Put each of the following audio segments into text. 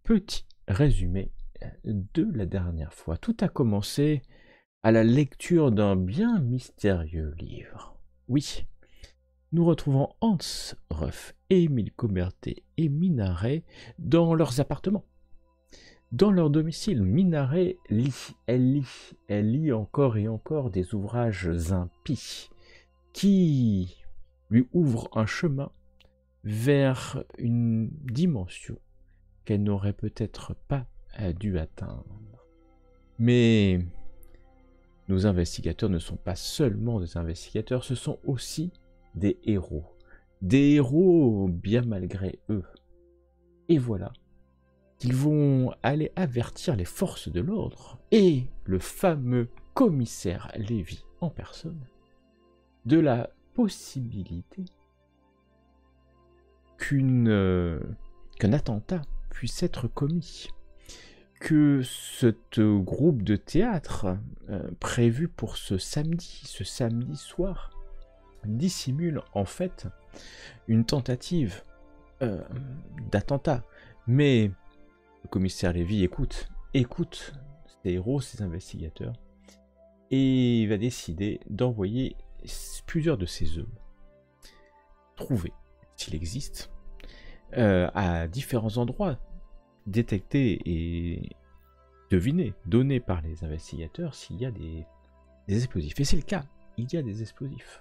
petit résumé de la dernière fois. Tout a commencé à la lecture d'un bien mystérieux livre. Oui, nous retrouvons Hans Ruff, Émile Comberté et Minaret dans leurs appartements. Dans leur domicile, Minaret lit. Elle lit encore et encore des ouvrages impies qui lui ouvrent un chemin vers une dimension qu'elle n'aurait peut-être pas dû atteindre. Mais nos investigateurs ne sont pas seulement des investigateurs, ce sont aussi des héros. Des héros bien malgré eux. Et voilà qu'ils vont aller avertir les forces de l'ordre et le fameux commissaire Lévy en personne de la possibilité qu'un attentat puisse être commis, que ce groupe de théâtre prévu pour ce samedi soir, dissimule en fait une tentative d'attentat. Mais le commissaire Lévy écoute ces héros, ces investigateurs, et il va décider d'envoyer plusieurs de ses hommes trouver, s'il existe, à différents endroits, détecter et deviner, donner par les investigateurs s'il y a des explosifs. Et c'est le cas, il y a des explosifs.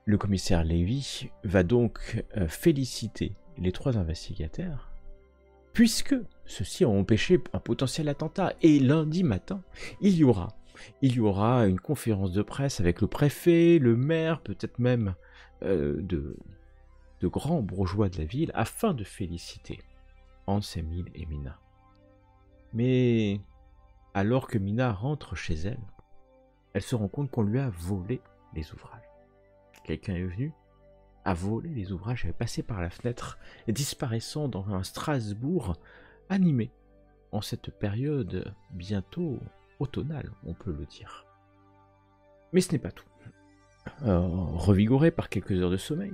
Le commissaire Lévy va donc féliciter les 3 investigateurs, puisque ceux-ci ont empêché un potentiel attentat. Et lundi matin, il y aura une conférence de presse avec le préfet, le maire, peut-être même de grands bourgeois de la ville, afin de féliciter Hans, Émile et Mina. Mais alors que Mina rentre chez elle, elle se rend compte qu'on lui a volé les ouvrages. Quelqu'un est venu, a volé les ouvrages, est passé par la fenêtre, disparaissant dans un Strasbourg animé en cette période bientôt automnale, on peut le dire. Mais ce n'est pas tout. Revigorés par quelques heures de sommeil,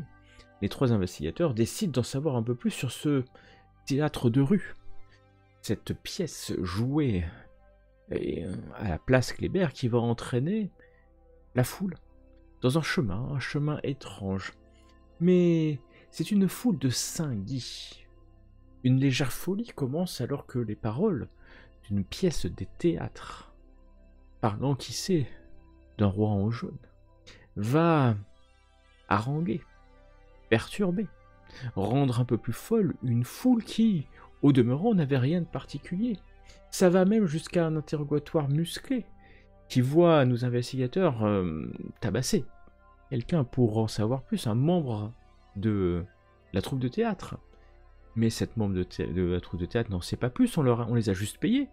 les 3 investigateurs décident d'en savoir un peu plus sur ce théâtre de rue, cette pièce jouée à la place Kléber qui va entraîner la foule dans un chemin étrange. Mais c'est une foule de Saint-Guy. Une légère folie commence alors que les paroles d'une pièce des théâtres, parlant qui sait d'un roi en jaune, va haranguer, perturber, rendre un peu plus folle une foule qui, au demeurant, n'avait rien de particulier. Ça va même jusqu'à un interrogatoire musclé qui voit nos investigateurs tabasser quelqu'un pour en savoir plus, un membre de la troupe de théâtre. Mais cette membre de la troupe de théâtre n'en sait pas plus, on les a juste payés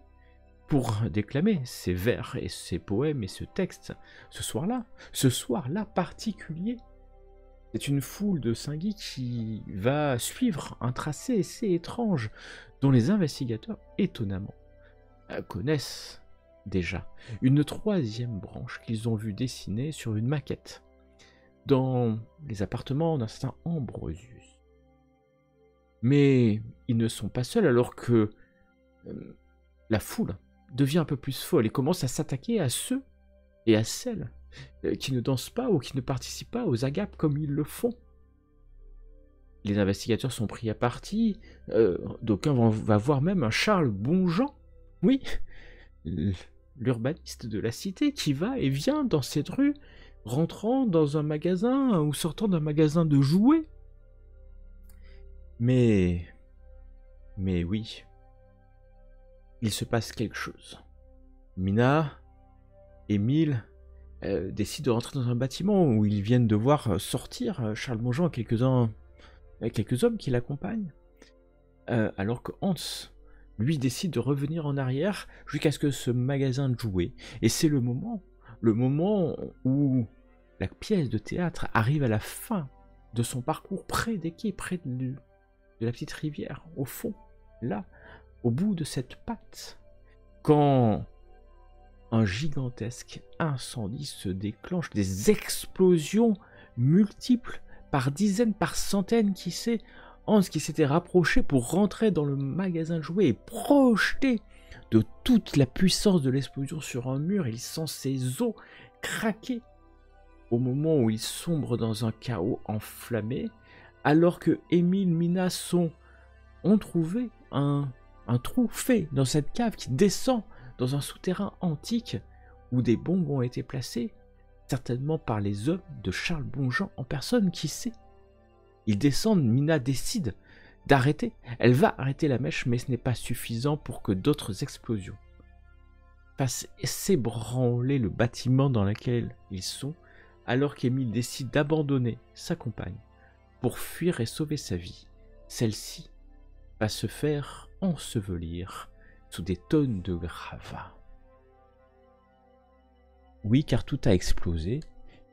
pour déclamer ces vers et ces poèmes et ce texte ce soir-là particulier. C'est une foule de Saint-Guy qui va suivre un tracé assez étrange dont les investigateurs, étonnamment, connaissent déjà une 3e branche qu'ils ont vu dessiner sur une maquette dans les appartements d'un certain Ambrosius. Mais ils ne sont pas seuls alors que la foule devient un peu plus folle et commence à s'attaquer à ceux et à celles qui ne dansent pas ou qui ne participent pas aux agapes comme ils le font. Les investigateurs sont pris à partie, d'aucuns vont voir même un Charles Bonjean, oui, l'urbaniste de la cité qui va et vient dans cette rue, rentrant dans un magasin ou sortant d'un magasin de jouets. Mais oui, il se passe quelque chose. Mina, Émile décident de rentrer dans un bâtiment où ils viennent de voir sortir Charles Bonjean et quelques hommes qui l'accompagnent, alors que Hans, lui, décide de revenir en arrière jusqu'à ce que ce magasin de jouets. Et c'est le moment où la pièce de théâtre arrive à la fin de son parcours, près des quais, près de la petite rivière, au fond, là, au bout de cette patte, quand un gigantesque incendie se déclenche, des explosions multiples, par dizaines, par centaines, qui sait, Hans qui s'était rapproché pour rentrer dans le magasin de jouets et projeter de toute la puissance de l'explosion sur un mur, il sent ses os craquer au moment où il sombre dans un chaos enflammé, alors que Émile, Mina ont trouvé un trou fait dans cette cave qui descend dans un souterrain antique où des bombes ont été placées, certainement par les hommes de Charles Bonjean en personne, qui sait. Ils descendent, Mina décide d'arrêter. Elle va arrêter la mèche, mais ce n'est pas suffisant pour que d'autres explosions fassent s'ébranler le bâtiment dans lequel ils sont, alors qu'Émile décide d'abandonner sa compagne pour fuir et sauver sa vie. Celle-ci va se faire ensevelir sous des tonnes de gravats. Oui, car tout a explosé,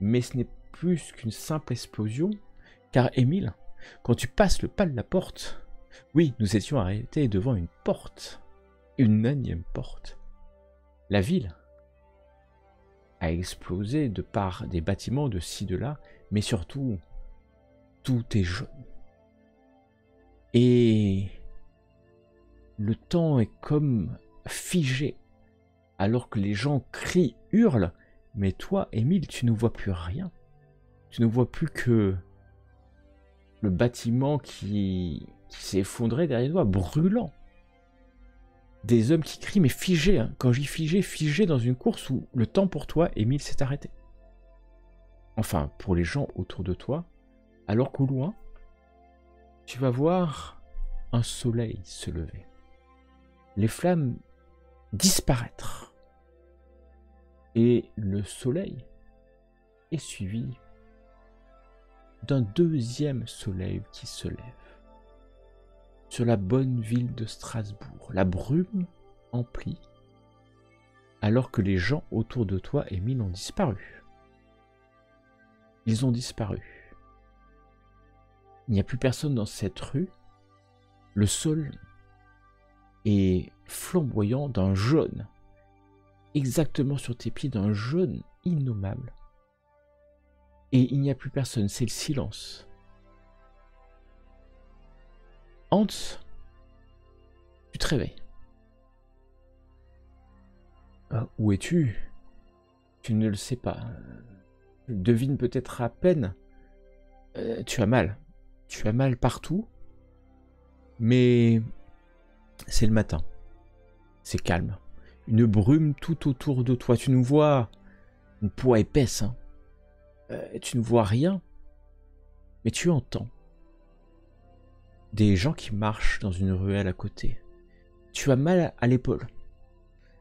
mais ce n'est plus qu'une simple explosion, car Émile, quand tu passes le pas de la porte, oui, nous étions arrêtés devant une porte, une énième porte. La ville a explosé de par des bâtiments de ci, de là, mais surtout, tout est jaune. Et le temps est comme figé, alors que les gens crient, hurlent, mais toi, Émile, tu ne vois plus rien. Tu ne vois plus que le bâtiment qui s'est effondré derrière toi, brûlant. Des hommes qui crient, mais figés, hein. Quand j'y figé dans une course où le temps pour toi, Émile, s'est arrêté. Enfin, pour les gens autour de toi, alors qu'au loin, tu vas voir un soleil se lever. Les flammes disparaître. Et le soleil est suivi d'un deuxième soleil qui se lève sur la bonne ville de Strasbourg. La brume emplit, alors que les gens autour de toi, Émile, ont disparu. Ils ont disparu. Il n'y a plus personne dans cette rue. Le sol est flamboyant d'un jaune, exactement sur tes pieds, d'un jaune innommable. Et il n'y a plus personne, c'est le silence. Hans, tu te réveilles. Où es-tu? Tu ne le sais pas. Tu devines peut-être à peine. Tu as mal. Tu as mal partout. Mais c'est le matin. C'est calme. Une brume tout autour de toi. Tu nous vois une peau épaisse. Hein. Tu ne vois rien. Mais tu entends des gens qui marchent dans une ruelle à côté. Tu as mal à l'épaule.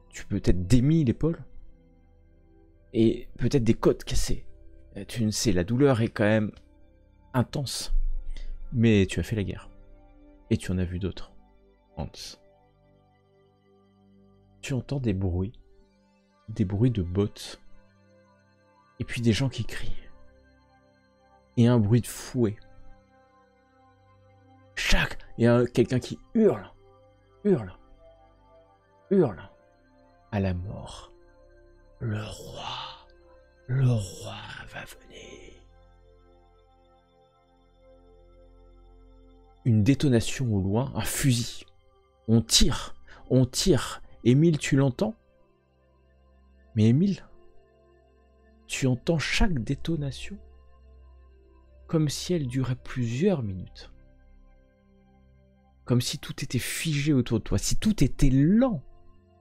Tu peux peut-être démis l'épaule. Et peut-être des côtes cassées. Tu ne sais, la douleur est quand même intense. Mais tu as fait la guerre. Et tu en as vu d'autres. Hans. Tu entends des bruits de bottes. Et puis des gens qui crient. Et un bruit de fouet. Il y a quelqu'un qui hurle à la mort. Le roi va venir. Une détonation au loin, un fusil. On tire. Émile, tu l'entends? Mais Émile, tu entends chaque détonation comme si elle durait plusieurs minutes. Comme si tout était figé autour de toi, si tout était lent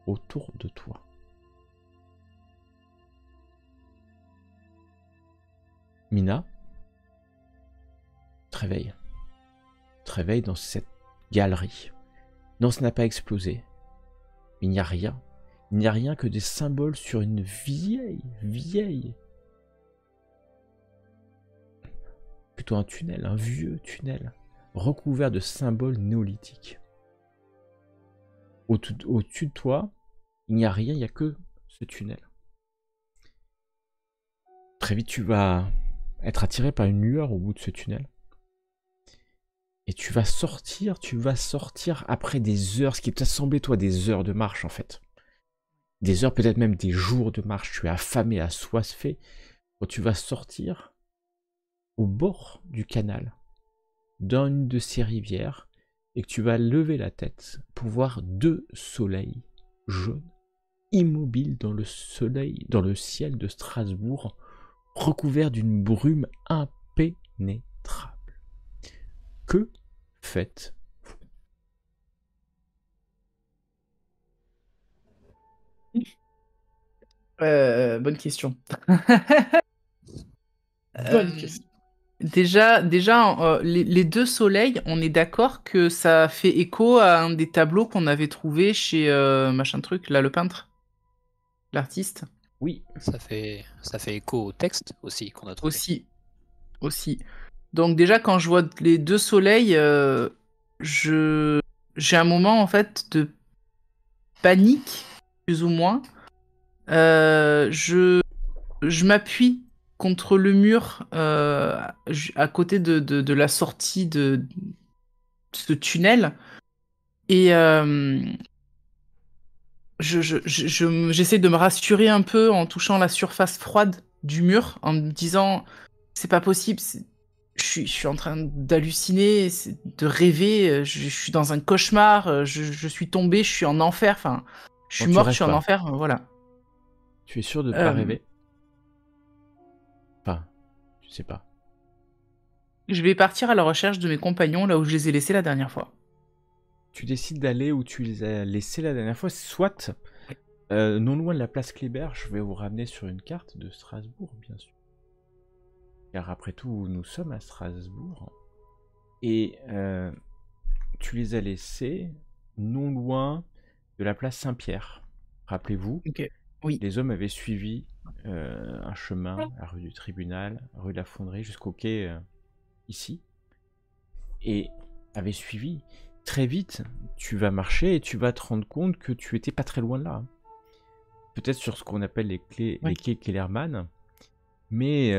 autour de toi. Mina, te réveille. Te réveille dans cette galerie. Non, ça n'a pas explosé. Il n'y a rien. Il n'y a rien que des symboles sur une vieille. Plutôt un tunnel, un vieux tunnel, recouvert de symboles néolithiques. Au-dessus de toi, il n'y a rien, il n'y a que ce tunnel. Très vite, tu vas être attiré par une lueur au bout de ce tunnel. Et tu vas sortir après des heures, ce qui t'a semblé, toi, des heures de marche, en fait. Des heures, peut-être même des jours de marche. Tu es affamé, assoiffé. Quand tu vas sortir au bord du canal, dans une de ces rivières et que tu vas lever la tête pour voir 2 soleils jaunes immobiles dans le ciel de Strasbourg, recouverts d'une brume impénétrable. Que faites-vous? Bonne question. Bonne question. Déjà, les 2 soleils, on est d'accord que ça fait écho à un des tableaux qu'on avait trouvé chez machin truc, là, le peintre, l'artiste. Oui, Ça fait écho au texte aussi qu'on a trouvé. Aussi. Donc déjà, quand je vois les 2 soleils, j'ai un moment en fait de panique, plus ou moins. Je m'appuie contre le mur à côté de la sortie de ce tunnel et j'essaie de me rassurer un peu en touchant la surface froide du mur, en me disant c'est pas possible, je suis en train d'halluciner, de rêver, je suis dans un cauchemar, je suis tombé, je suis en enfer, enfin, je suis tu mort, je rêves suis en pas. enfer, voilà. Tu es sûr de ne pas rêver? Enfin, tu sais pas. Je vais partir à la recherche de mes compagnons là où je les ai laissés la dernière fois. Tu décides d'aller où tu les as laissés la dernière fois, soit non loin de la place Kléber. Je vais vous ramener sur une carte de Strasbourg, bien sûr. Car après tout, nous sommes à Strasbourg. Et tu les as laissés non loin de la place Saint-Pierre. Rappelez-vous, Ok, oui. les hommes avaient suivi un chemin, la rue du Tribunal, rue de la Fonderie, jusqu'au quai ici. Et avaient suivi. Très vite, tu vas marcher et tu vas te rendre compte que tu étais pas très loin de là. Peut-être sur ce qu'on appelle les quais Kellerman. Mais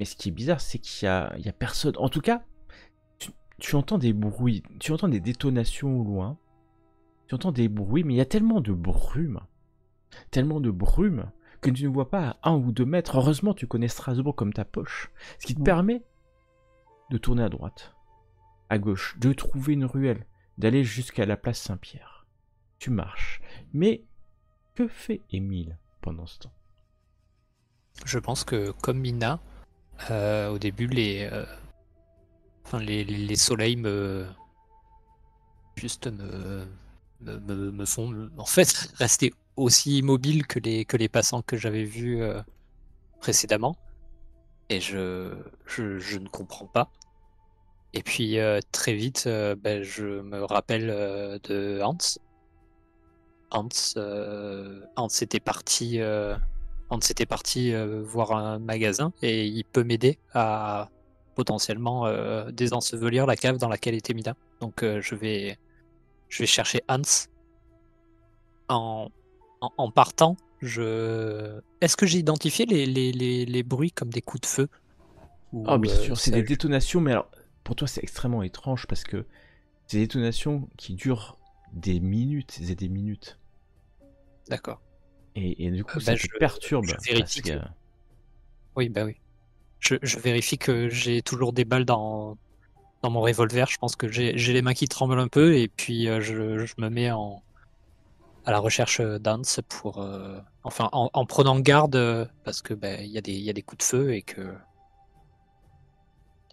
ce qui est bizarre, c'est qu'il y a personne. En tout cas, tu entends des bruits, tu entends des détonations au loin. Tu entends des bruits, mais il y a tellement de brume que tu ne vois pas à 1 ou 2 mètres. Heureusement, tu connais Strasbourg comme ta poche. Ce qui te permet de tourner à droite, à gauche, de trouver une ruelle, d'aller jusqu'à la place Saint-Pierre. Tu marches. Mais que fait Émile pendant ce temps? Je pense que comme Mina, au début les soleils me font en fait rester aussi immobile que les passants que j'avais vus précédemment. Et je ne comprends pas. Et puis très vite, je me rappelle de Hans. Hans était parti voir un magasin et il peut m'aider à potentiellement désensevelir la cave dans laquelle était Mina. Donc je vais chercher Hans. En partant, est-ce que j'ai identifié les bruits comme des coups de feu? Oh, bien sûr, c'est des détonations, mais alors, pour toi, c'est extrêmement étrange parce que c'est des détonations qui durent des minutes et des minutes. D'accord. Et du coup, ça te perturbe. Je vérifie Oui, bah oui. Je vérifie que j'ai toujours des balles dans mon revolver. Je pense que j'ai les mains qui tremblent un peu et puis je me mets à la recherche d'Hans pour enfin en prenant garde parce que il y a des coups de feu et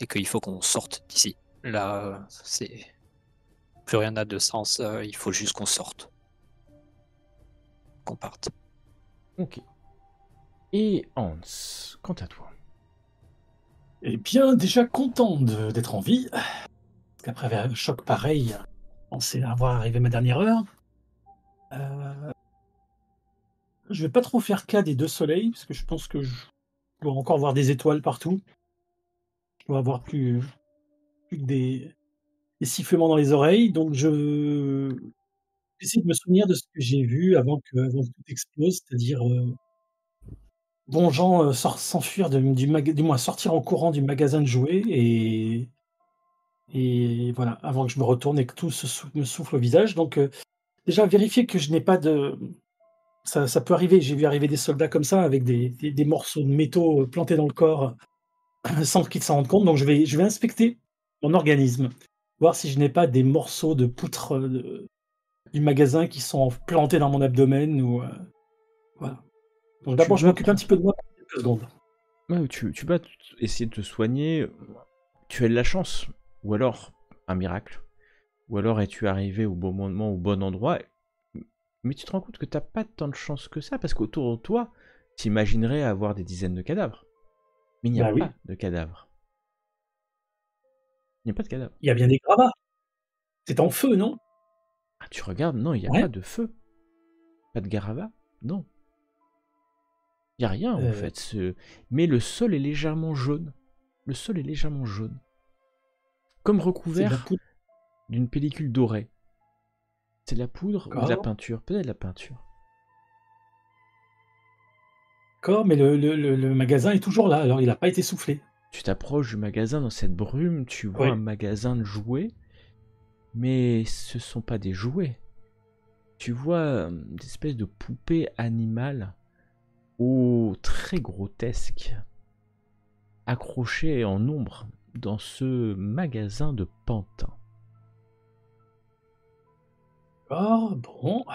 qu'il faut qu'on sorte d'ici. Là, c'est plus rien n'a de sens. Il faut juste qu'on sorte, qu'on parte. Ok. Et Hans, quant à toi? Eh bien, déjà content d'être en vie. Parce qu'après un choc pareil, je pensais avoir arrivé ma dernière heure. Je vais pas trop faire cas des 2 soleils, parce que je pense que je dois encore voir des étoiles partout. Je dois avoir plus que des sifflements dans les oreilles, donc j'essaie de me souvenir de ce que j'ai vu avant que tout explose, c'est-à-dire, Bonjean, s'enfuir du moins sortir en courant du magasin de jouets et voilà, avant que je me retourne et que tout me souffle au visage, donc déjà vérifier que je n'ai pas de ça peut arriver, j'ai vu arriver des soldats comme ça avec des morceaux de métaux, plantés dans le corps sans qu'ils s'en rendent compte. Donc je vais inspecter mon organisme, voir si je n'ai pas des morceaux de poutre du magasin qui sont plantés dans mon abdomen ou voilà. Donc d'abord je vas m'occupe un petit peu de moi pour quelques secondes. Ouais, tu vas essayer de te soigner. Tu as de la chance, ou alors un miracle, ou alors es-tu arrivé au bon moment, au bon endroit. Mais tu te rends compte que t'as pas tant de chance que ça, parce qu'autour de toi, t'imaginerais avoir des dizaines de cadavres. Mais il n'y a Bah oui, pas de cadavres. Il n'y a pas de cadavres. il y a bien des gravats. C'est en feu, non? Ah, tu regardes, non, il n'y a Ouais. pas de feu. Pas de garava, non. Il n'y a rien en Euh, fait. Mais le sol est légèrement jaune. Le sol est légèrement jaune. Comme c'est de la recouvert poudre. d'une pellicule dorée. C'est de la poudre ou de la D'accord, peinture? Peut-être de la peinture. d'accord, mais le magasin est toujours là, alors il n'a pas été soufflé. Tu t'approches du magasin dans cette brume, tu vois Oui. un magasin de jouets, mais ce sont pas des jouets. Tu vois des espèces de poupées animales, très grotesques, accrochées en ombre dans ce magasin de pantin. Ah, bon,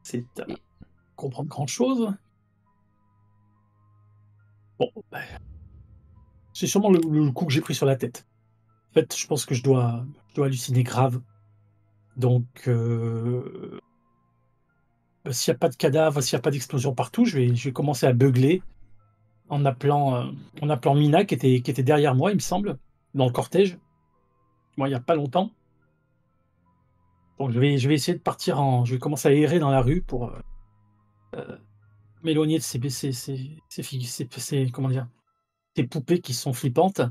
c'est à Et comprendre grand-chose. Bon, c'est sûrement le coup que j'ai pris sur la tête. En fait, je pense que je dois halluciner grave. Donc, s'il n'y a pas de cadavre, s'il n'y a pas d'explosion partout, je vais commencer à beugler en appelant Mina qui était derrière moi, il me semble, dans le cortège. Moi, il n'y a pas longtemps. Donc, je vais essayer de partir je vais commencer à errer dans la rue pour m'éloigner de comment dire, ces poupées qui sont flippantes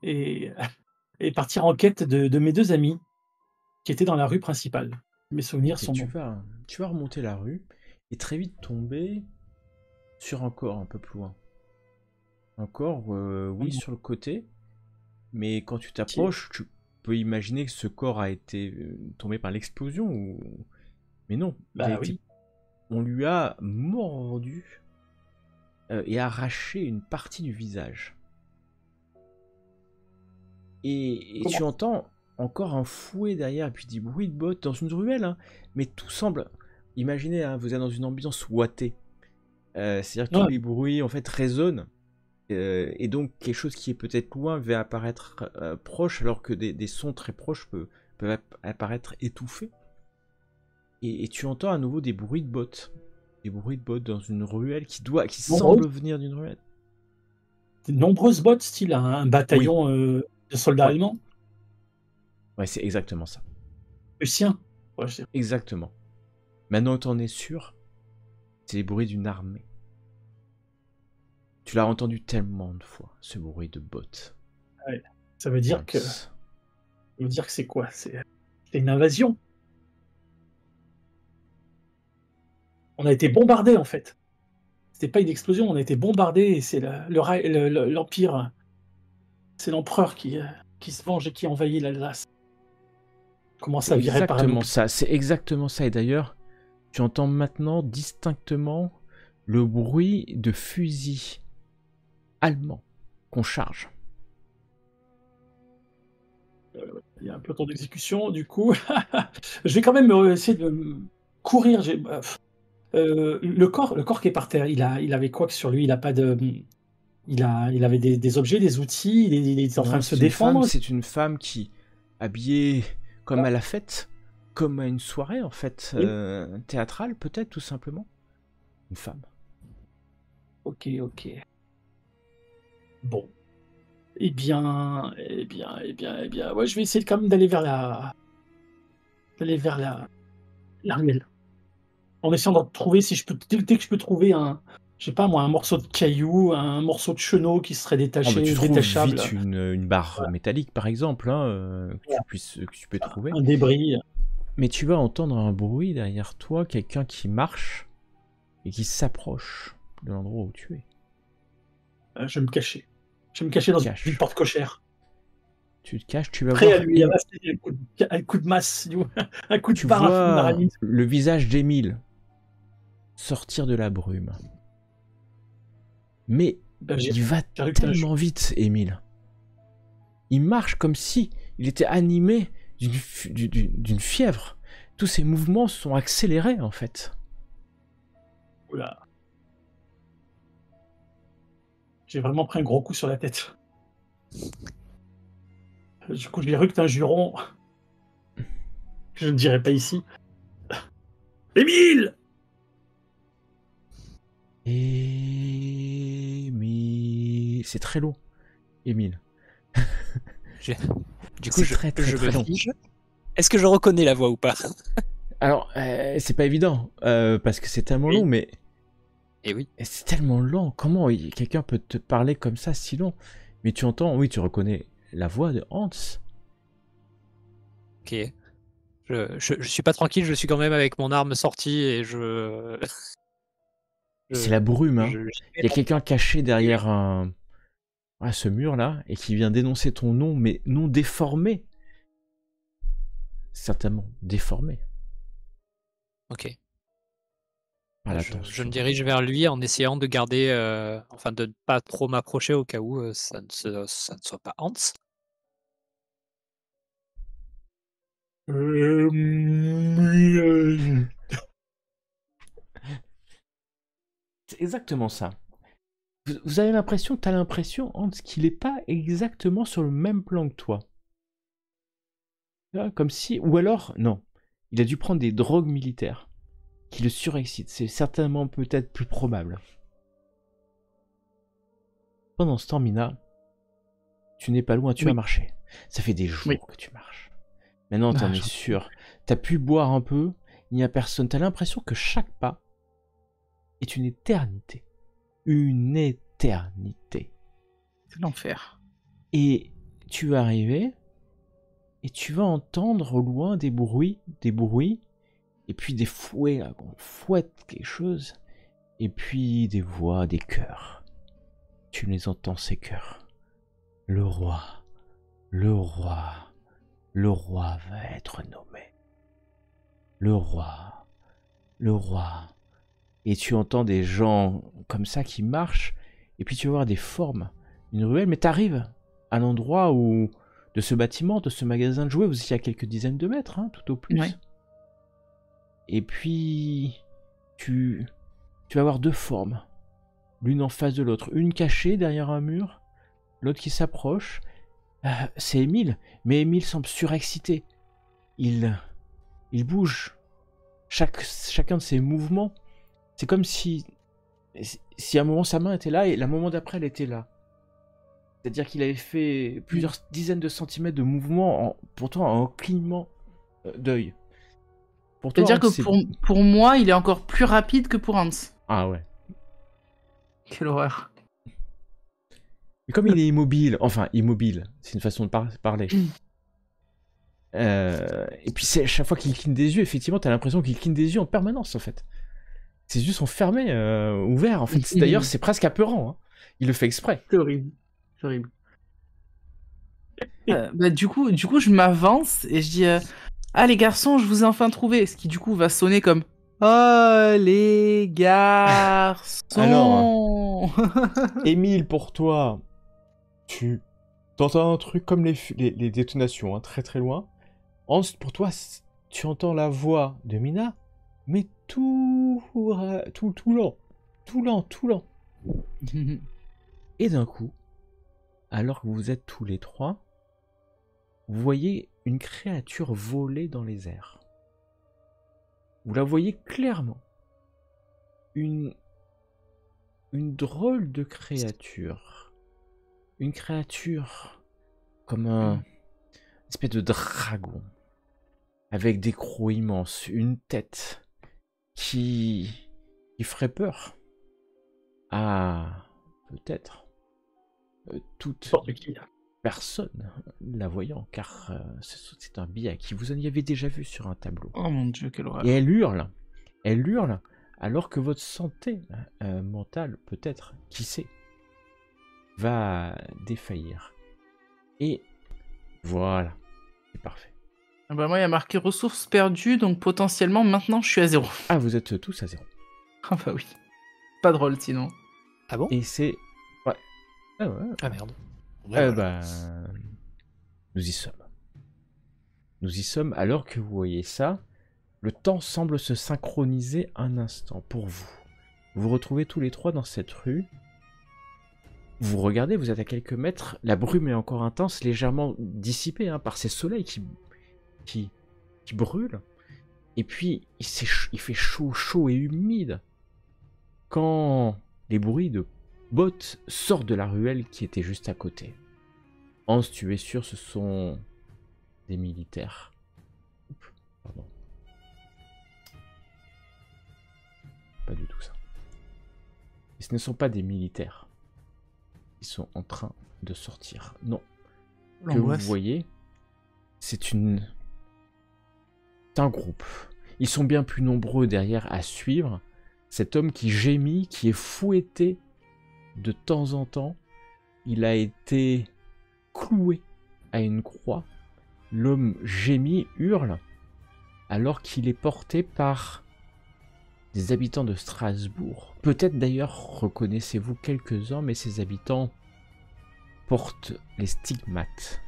et, et partir en quête de mes deux amis qui étaient dans la rue principale. Mes souvenirs ok, sont bons. tu vas remonter la rue et très vite tomber sur un corps un peu plus loin. Un corps, oui, sur le côté, mais quand tu Qui- t'approches, tu peux imaginer que ce corps a été tombé par l'explosion mais non, Bah oui. on lui a mordu et arraché une partie du visage. Et Comment? tu entends encore un fouet derrière, et puis des bruits de bottes dans une ruelle, hein, mais tout semble. Imaginez, hein, vous êtes dans une ambiance ouatée. C'est-à-dire que tous Ouais, les bruits en fait résonnent, et donc quelque chose qui est peut-être loin va apparaître proche, alors que des sons très proches peuvent apparaître étouffés. Et tu entends à nouveau des bruits de bottes. Des bruits de bottes dans une ruelle qui semble nombreuses, venir d'une ruelle. de nombreuses bottes, style un Oui, bataillon de soldats ouais, allemands, ouais, c'est exactement ça. prussiens. Ouais, Exactement. Maintenant que t'en es sûr, c'est les bruits d'une armée. Tu l'as entendu tellement de fois, ce bruit de bottes. ouais. Ça veut dire que, Mince. c'est quoi? C'est une invasion. On a été bombardés en fait. C'était pas une explosion, on a été bombardés et c'est l'Empire, c'est l'empereur qui se venge et qui envahit l'Alsace. Commence C'est à virer par exactement l'autre. ça, c'est exactement ça. Et d'ailleurs, tu entends maintenant distinctement le bruit de fusils allemands qu'on charge. Il y a un peloton d'exécution, du coup. Je vais quand même essayer de courir. Le corps qui est par terre, il avait quoi que sur lui? Il a pas de. Il avait des objets, des outils, il est en train Non, de se défendre. c'est une femme qui, habillée comme à la fête, comme à une soirée en fait, Oui. théâtrale peut-être tout simplement. Une femme. Ok, ok. Bon. Ouais, je vais essayer quand même d'aller vers la ruelle. En essayant de trouver si je peux, dès que je peux trouver je sais pas moi, un morceau de caillou, un morceau de chenot qui serait Oh, mais tu trouves détachable, vite une barre métallique par exemple, hein, que tu peux trouver. un débris. Mais tu vas entendre un bruit derrière toi, quelqu'un qui marche et qui s'approche de l'endroit où tu es. Je vais me cacher. Je vais me cacher dans Cache. une porte cochère. Tu te caches, tu vas Prêt à voir, lui ramasser un coup de masse, un coup de tu paraffine vois d'aramis. le visage d'Émile sortir de la brume. Mais Ben, Il va j'ai vu que t'as un tellement vite, Émile. Il marche comme si il était animé d'une fièvre. Tous ses mouvements sont accélérés, en fait. Oula. J'ai vraiment pris un gros coup sur la tête. Du coup, j'ai ructé un juron. Je ne dirai pas ici. Émile! Émile... C'est très long, Émile. Du coup, C'est je très me long. fige. Est-ce que je reconnais la voix ou pas? Alors, c'est pas évident, parce que c'est tellement Oui. long, mais Eh oui. c'est tellement lent. Comment quelqu'un peut te parler comme ça, si long? Mais tu entends, oui, tu reconnais la voix de Hans. Ok. Je suis pas tranquille, je suis quand même avec mon arme sortie et je. C'est la brume, hein. je- Il y a quelqu'un caché derrière ce mur-là, et qui vient dénoncer ton nom, mais non déformé. Certainement déformé. Ok. Par Je l'attention. me dirige vers lui en essayant de garder, enfin de ne pas trop m'approcher au cas où ça ne soit pas Hans. C'est exactement ça. Vous avez l'impression, t'as l'impression, Hans, qu'il n'est pas exactement sur le même plan que toi. Tu vois, comme si, ou alors, non, il a dû prendre des drogues militaires qui le surexcitent. C'est certainement peut-être plus probable. Pendant ce temps, Mina, tu n'es pas loin, tu Oui. as marché. Ça fait des jours Oui. que tu marches. Maintenant, t'en Ah, es j'en- sûr. T'as pu boire un peu, il n'y a personne. T'as l'impression que chaque pas est une éternité. Une éternité. C'est l'enfer. Et tu vas arriver, et tu vas entendre au loin des bruits, et puis des fouets, là, qu'on fouette quelque chose, et puis des voix, des chœurs. Tu les entends, ces chœurs. Le roi, le roi, le roi va être nommé. Le roi, le roi. Et tu entends des gens comme ça qui marchent, et puis tu vas voir des formes, une ruelle, mais t'arrives à l'endroit où, de ce bâtiment, de ce magasin de jouets, vous étiez à quelques dizaines de mètres, hein, tout au plus. Ouais. Et puis, tu vas voir deux formes, l'une en face de l'autre, une cachée derrière un mur, l'autre qui s'approche. C'est Émile, mais Émile semble surexcité. Il bouge. Chacun de ses mouvements, c'est comme si à un moment sa main était là et le moment d'après elle était là. C'est-à-dire qu'il avait fait plusieurs dizaines de centimètres de mouvement, pourtant en clignement d'œil. Pour toi, C'est-à-dire Hans, que pour moi, il est encore plus rapide que pour Hans. Ah ouais. Quelle horreur. Mais comme il est immobile, c'est une façon de parler. Et puis c'est chaque fois qu'il cligne des yeux, effectivement, t'as l'impression qu'il cligne des yeux en permanence, en fait. Ses yeux sont fermés, ouverts, en fait. D'ailleurs, c'est presque apeurant. Hein. Il le fait exprès. C'est horrible. C'est horrible. Du coup, je m'avance et je dis ah les garçons, je vous ai enfin trouvé. Ce qui du coup va sonner comme oh les garçons. Alors, Émile, pour toi, tu entends un truc comme les détonations, hein, très très loin. Hans, pour toi, tu entends la voix de Mina, mais tout lent. Tout lent. Et d'un coup, alors que vous êtes tous les trois, vous voyez une créature voler dans les airs. Vous la voyez clairement. Une drôle de créature. Une créature comme un espèce de dragon. Avec des crocs immenses. Une tête qui ferait peur. Ah, peut-être. Toute personne la voyant, car c'est un billet qui vous en y avez déjà vu sur un tableau. Oh mon dieu, quelle horreur. Et elle hurle alors que votre santé mentale, peut-être, qui sait, va défaillir. Et voilà, c'est parfait. Ah bah moi, il y a marqué ressources perdues, donc potentiellement maintenant je suis à 0. Ah, vous êtes tous à 0. Ah bah oui. Pas drôle sinon. Ah bon? Et c'est... Ouais, Ah ouais. Ah merde. Ouais, voilà. Bah, nous y sommes. Nous y sommes alors que vous voyez ça. Le temps semble se synchroniser un instant pour vous. Vous vous retrouvez tous les trois dans cette rue. Vous regardez, vous êtes à quelques mètres. La brume est encore intense, légèrement dissipée par ces soleils qui brûlent. Et puis, il fait chaud et humide. Quand les bruits de bottes sortent de la ruelle qui était juste à côté. Hans, tu es sûr, ce sont des militaires. Pardon. Pas du tout ça. Et ce ne sont pas des militaires. Ils sont en train de sortir. Non. Que vous L'angoisse. voyez, c'est un groupe. Ils sont bien plus nombreux derrière à suivre. Cet homme qui gémit, qui est fouetté de temps en temps. Il a été cloué à une croix. L'homme gémit, hurle, alors qu'il est porté par des habitants de Strasbourg. Peut-être d'ailleurs reconnaissez-vous quelques-uns, mais ces habitants portent les stigmates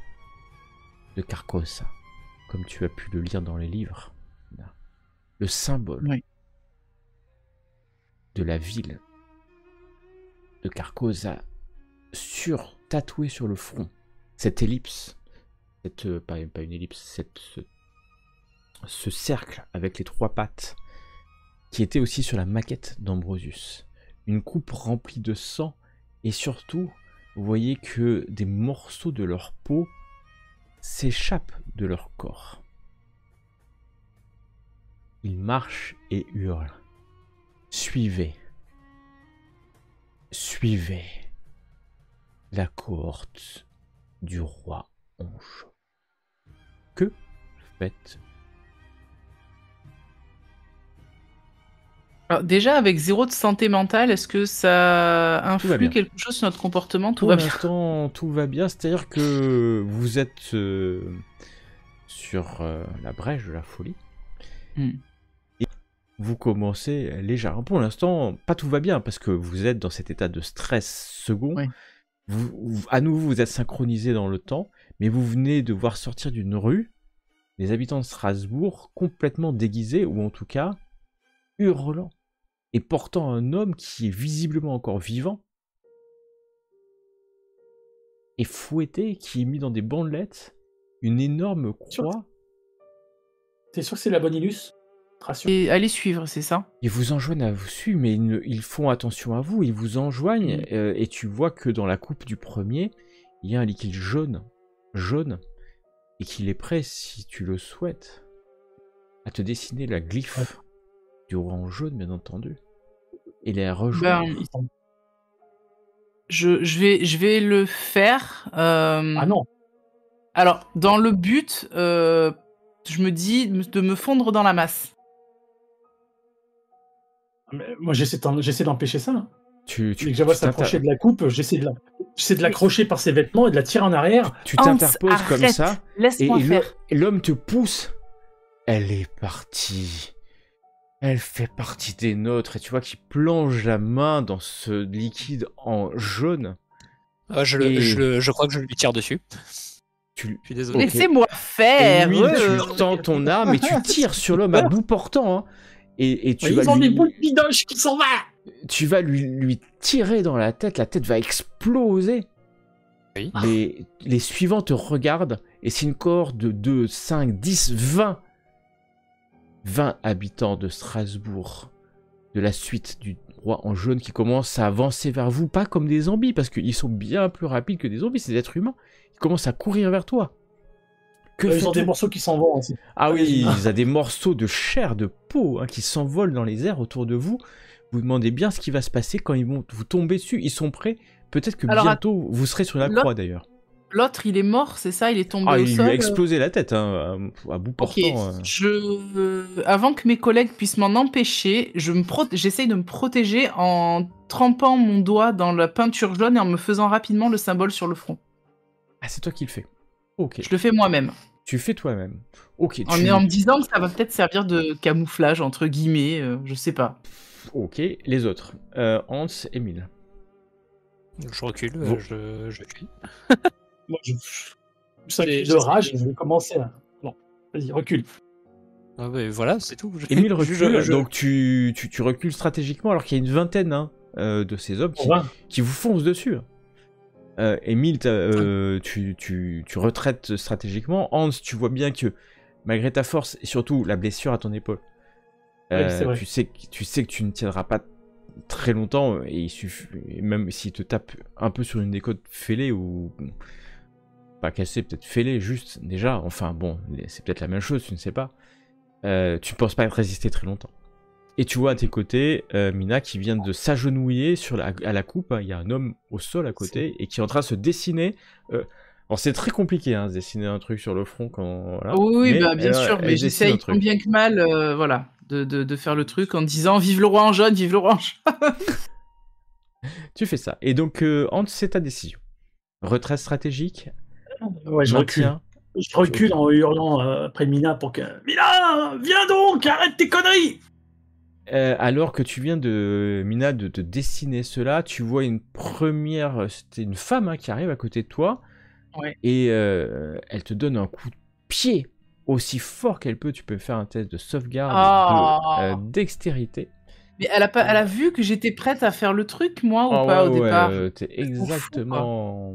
de Carcosa, comme tu as pu le lire dans les livres. Le symbole Oui. de la ville de Carcosa tatoué sur le front. Cette ellipse, pas une ellipse, ce cercle avec les trois pattes qui était aussi sur la maquette d'Ambrosius. Une coupe remplie de sang et surtout, vous voyez que des morceaux de leur peau s'échappent de leur corps. Ils marchent et hurlent. Suivez. Suivez la cohorte du roi Ange. Que faites-vous? Alors, déjà, avec 0 de santé mentale, est-ce que ça va influe bien. quelque chose sur notre comportement? Tout Pour va bien. l'instant, tout va bien. C'est-à-dire que vous êtes sur la brèche de la folie. Hmm. Et vous commencez légèrement. Pour l'instant, pas tout va bien parce que vous êtes dans cet état de stress second. Oui. À nouveau, vous êtes synchronisé dans le temps, mais vous venez de voir sortir d'une rue les habitants de Strasbourg complètement déguisés, ou en tout cas hurlant, et portant un homme qui est visiblement encore vivant, et fouetté, qui est mis dans des bandelettes, une énorme croix, T'es sûr que c'est la bonne illus? Rassure. Et allez suivre, c'est ça? ils vous enjoignent à vous suivre, mais ils font attention à vous, ils vous enjoignent, et tu vois que dans la coupe du premier, il y a un liquide jaune, et qu'il est prêt, si tu le souhaites, à te dessiner la glyphe du roi en jaune, bien entendu, et les rejoindre. Je vais le faire. Ah non, Alors, dans le but, je me dis de me fondre dans la masse. mais moi j'essaie d'empêcher ça. Hein. Tu Dès que je la vois s'approcher de la coupe, j'essaie de l'accrocher par ses vêtements et de la tirer en arrière. tu Hans, t'interposes comme arrête, ça, Laisse-moi et faire. l'homme te pousse. Elle est partie. Elle fait partie des nôtres, et tu vois qu'il plonge la main dans ce liquide en jaune. Je crois que je lui tire dessus. Tu Je suis désolé. Ok. Laissez-moi Et faire. lui, tu tends ton arme et tu tires sur l'homme à bout portant. Hein. Et tu vas Ils ont lui... des boules de bidoche qui s'en va. tu vas lui tirer dans la tête va exploser. Oui. Les suivants te regardent, et c'est une cohorte de 2, 5, 10, 20 habitants de Strasbourg, de la suite du roi en jaune, qui commencent à avancer vers vous, pas comme des zombies, parce qu'ils sont bien plus rapides que des zombies, c'est des êtres humains. Ils commencent à courir vers toi. Que Ils ont faites-vous? des morceaux qui s'en vont aussi. Ah oui, ils ont des morceaux de chair, de peau, qui s'envolent dans les airs autour de vous. Vous demandez bien ce qui va se passer quand ils vont vous tomber dessus. Ils sont prêts. Peut-être que Alors, bientôt, vous serez sur la l'autre- croix d'ailleurs. L'autre, il est mort, c'est ça? Il est tombé Ah, au il lui sol. a explosé la tête, à bout Ok, portant. avant que mes collègues puissent m'en empêcher, j'essaye de me protéger en trempant mon doigt dans la peinture jaune et en me faisant rapidement le symbole sur le front. Ah, c'est toi qui le fais. Ok, Je le fais moi-même. tu fais toi-même. Ok, En me disant que ça va peut-être servir de camouflage, entre guillemets, je sais pas. Ok, les autres. Hans, Emile. Je recule, Vous- je fuis. Moi, je sens J'ai- de rage, je vais commencer à... Non, vas-y, recule. Ah bah, voilà, c'est tout. Émile recule, je- donc tu recules stratégiquement alors qu'il y a une vingtaine de ces hommes On va. qui vous foncent dessus. Émile, tu retraites stratégiquement. Hans, tu vois bien que malgré ta force et surtout la blessure à ton épaule, Oui, c'est vrai. tu sais que tu ne tiendras pas très longtemps et il suffit, et même s'il te tape un peu sur une des côtes, fêlée ou pas cassée, peut-être fêlée juste déjà. Enfin bon, c'est peut-être la même chose, tu ne sais pas. Tu ne penses pas résister très longtemps. Et tu vois à tes côtés Mina qui vient de s'agenouiller à la coupe. Il y a un homme au sol à côté et qui est en train de se dessiner. Alors c'est très compliqué de dessiner un truc sur le front quand. Voilà. Oui, Mais bah, bien sûr, elle mais dessine un j'essaye tant truc. bien que mal, voilà, de faire le truc en disant vive le roi en jaune, vive le roi en jaune. Tu fais ça. Et donc Hans, c'est ta décision. Retrait stratégique. Ouais, je recule. Maintien. Je recule en hurlant après Mina pour que... Mina, viens donc, arrête tes conneries! Alors que tu viens Mina, de dessiner cela, tu vois une première, c'était une femme qui arrive à côté de toi, Ouais. et elle te donne un coup de pied aussi fort qu'elle peut. Tu peux faire un test de sauvegarde de dextérité. Mais elle a vu que j'étais prête à faire le truc, moi, ou Ah pas, ouais, au départ? t'es Elles sont fous, exactement.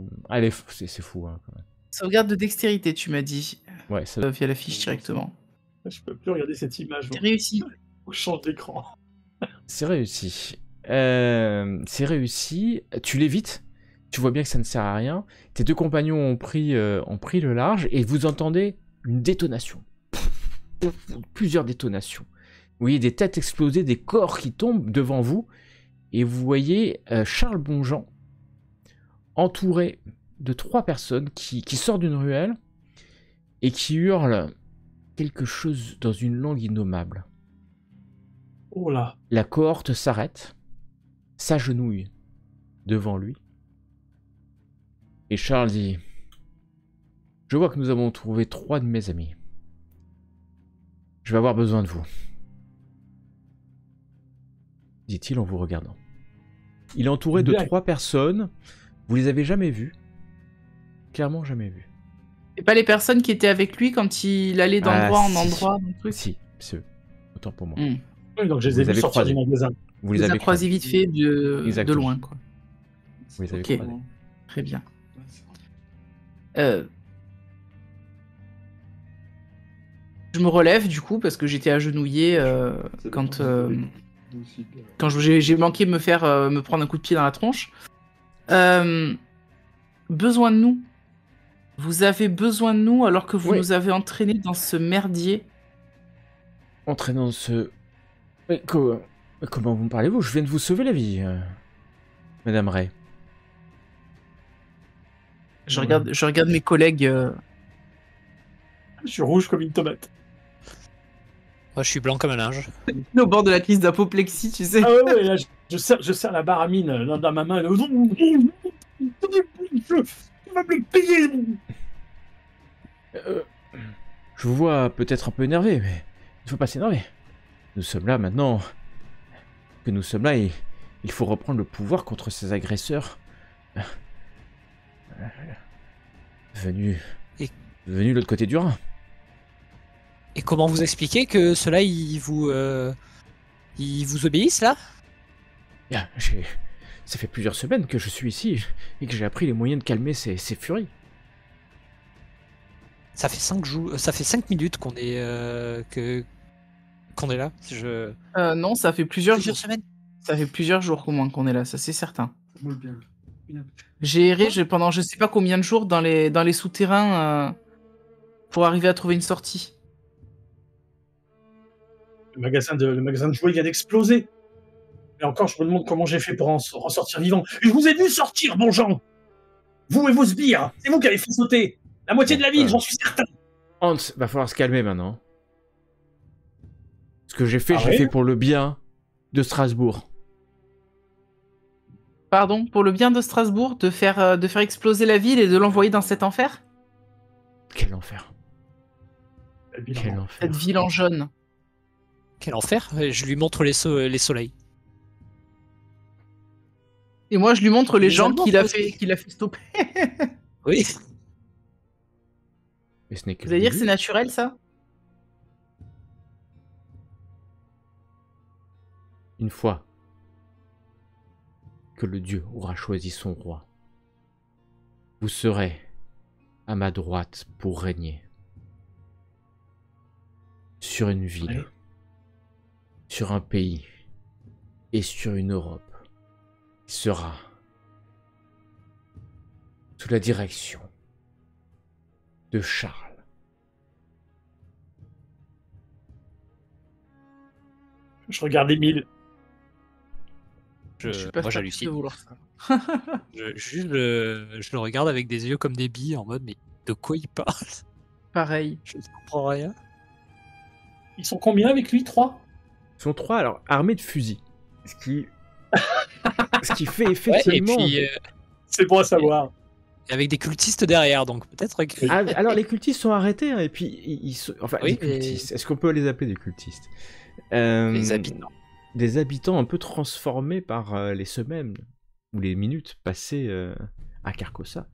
C'est fou quand même. Sauvegarde de dextérité, tu m'as dit. Ouais, ça... Via la fiche directement. Je peux plus regarder cette image. C'est réussi. Faut que je change d'écran. c'est réussi. C'est réussi. Tu l'évites. Tu vois bien que ça ne sert à rien. Tes deux compagnons ont pris le large et vous entendez une détonation. Plusieurs détonations. Vous voyez des têtes exploser, des corps qui tombent devant vous. Et vous voyez Charles Bonjean entouré de 3 personnes qui sortent d'une ruelle et qui hurlent quelque chose dans une langue innommable. Oh là. La cohorte s'arrête, s'agenouille devant lui. Et Charles dit: je vois que nous avons trouvé 3 de mes amis. Je vais avoir besoin de vous, dit-il en vous regardant. Il est entouré de 3 personnes. Vous les avez jamais vues. Clairement jamais vues. Et pas les personnes qui étaient avec lui quand il allait d'endroit en si. endroit, dans le truc. Si, c'est eux. Autant pour moi. Oui, donc je les ai vus sortir du magasin. Vous Les les a avez croisés vite fait de Exactement. loin, quoi. Vous les avez Ok. croisés. Très bien. Je me relève du coup parce que j'étais agenouillé quand j'ai manqué de me prendre un coup de pied dans la tronche. Besoin de nous. Vous avez besoin de nous alors que vous nous avez entraînés dans ce merdier. Entraîné dans ce... Mais comment vous me parlez-vous? Je viens de vous sauver la vie, Madame Ray. Je regarde mes collègues. Je suis rouge comme une tomate. Moi, je suis blanc comme un linge. Au bord de la crise d'apoplexie, tu sais. Ah ouais, là, je serre la baramine dans ma main. Tu vas me le payer. Je vous vois peut-être un peu énervé, mais il ne faut pas s'énerver. Nous sommes là maintenant. Que nous sommes là et il faut reprendre le pouvoir contre ces agresseurs. Venus de l'autre côté du Rhin. Et comment vous expliquez que ceux-là, ils vous obéissent, là? Bien, ça fait plusieurs semaines que je suis ici et que j'ai appris les moyens de calmer ces furies. Ça fait 5 minutes qu'on est là. Non, ça fait plusieurs semaines. Ça fait plusieurs jours au moins qu'on est là, ça c'est certain. J'ai erré pendant je sais pas combien de jours dans les souterrains pour arriver à trouver une sortie. Le magasin de jouets vient d'exploser. Et encore, je me demande comment j'ai fait pour en ressortir vivant. Et je vous ai vu sortir, bon gens. Vous et vos sbires, c'est vous qui avez fait sauter la moitié de la ville, j'en suis certain. Hans, va falloir se calmer maintenant. Ce que j'ai fait, Ah j'ai ouais fait pour le bien de Strasbourg. Pardon, pour le bien de Strasbourg, de faire exploser la ville et de l'envoyer dans cet enfer? Quel enfer. Quel enfer. Cette ville en jaune. Quel enfer. Je lui montre les soleils. Et moi, je lui montre les Les gens Allemands, qu'il a ça aussi. fait stopper. Oui. Et ce n'est que Vous le allez dire que début. c'est naturel, ça? Une fois que le Dieu aura choisi son roi, vous serez à ma droite pour régner sur une ville, Ouais. sur un pays et sur une Europe qui sera sous la direction de Charles. Je regarde Émile. Je suis Moi, pas sûr de j'hallucine. vouloir ça. Je le regarde avec des yeux comme des billes en mode, mais de quoi il parle? Pareil. Je ne comprends rien. Ils sont combien avec lui? 3? Ils sont trois, alors armés de fusils. Ce qui fait Ouais, et effectivement... puis C'est bon à savoir. avec des cultistes derrière, donc peut-être que. Ah, alors les cultistes sont arrêtés, hein, et puis enfin, Oui, des cultistes, est-ce qu'on peut les appeler des cultistes? Les habitants. Des habitants un peu transformés par les semaines ou les minutes passées à Carcosa.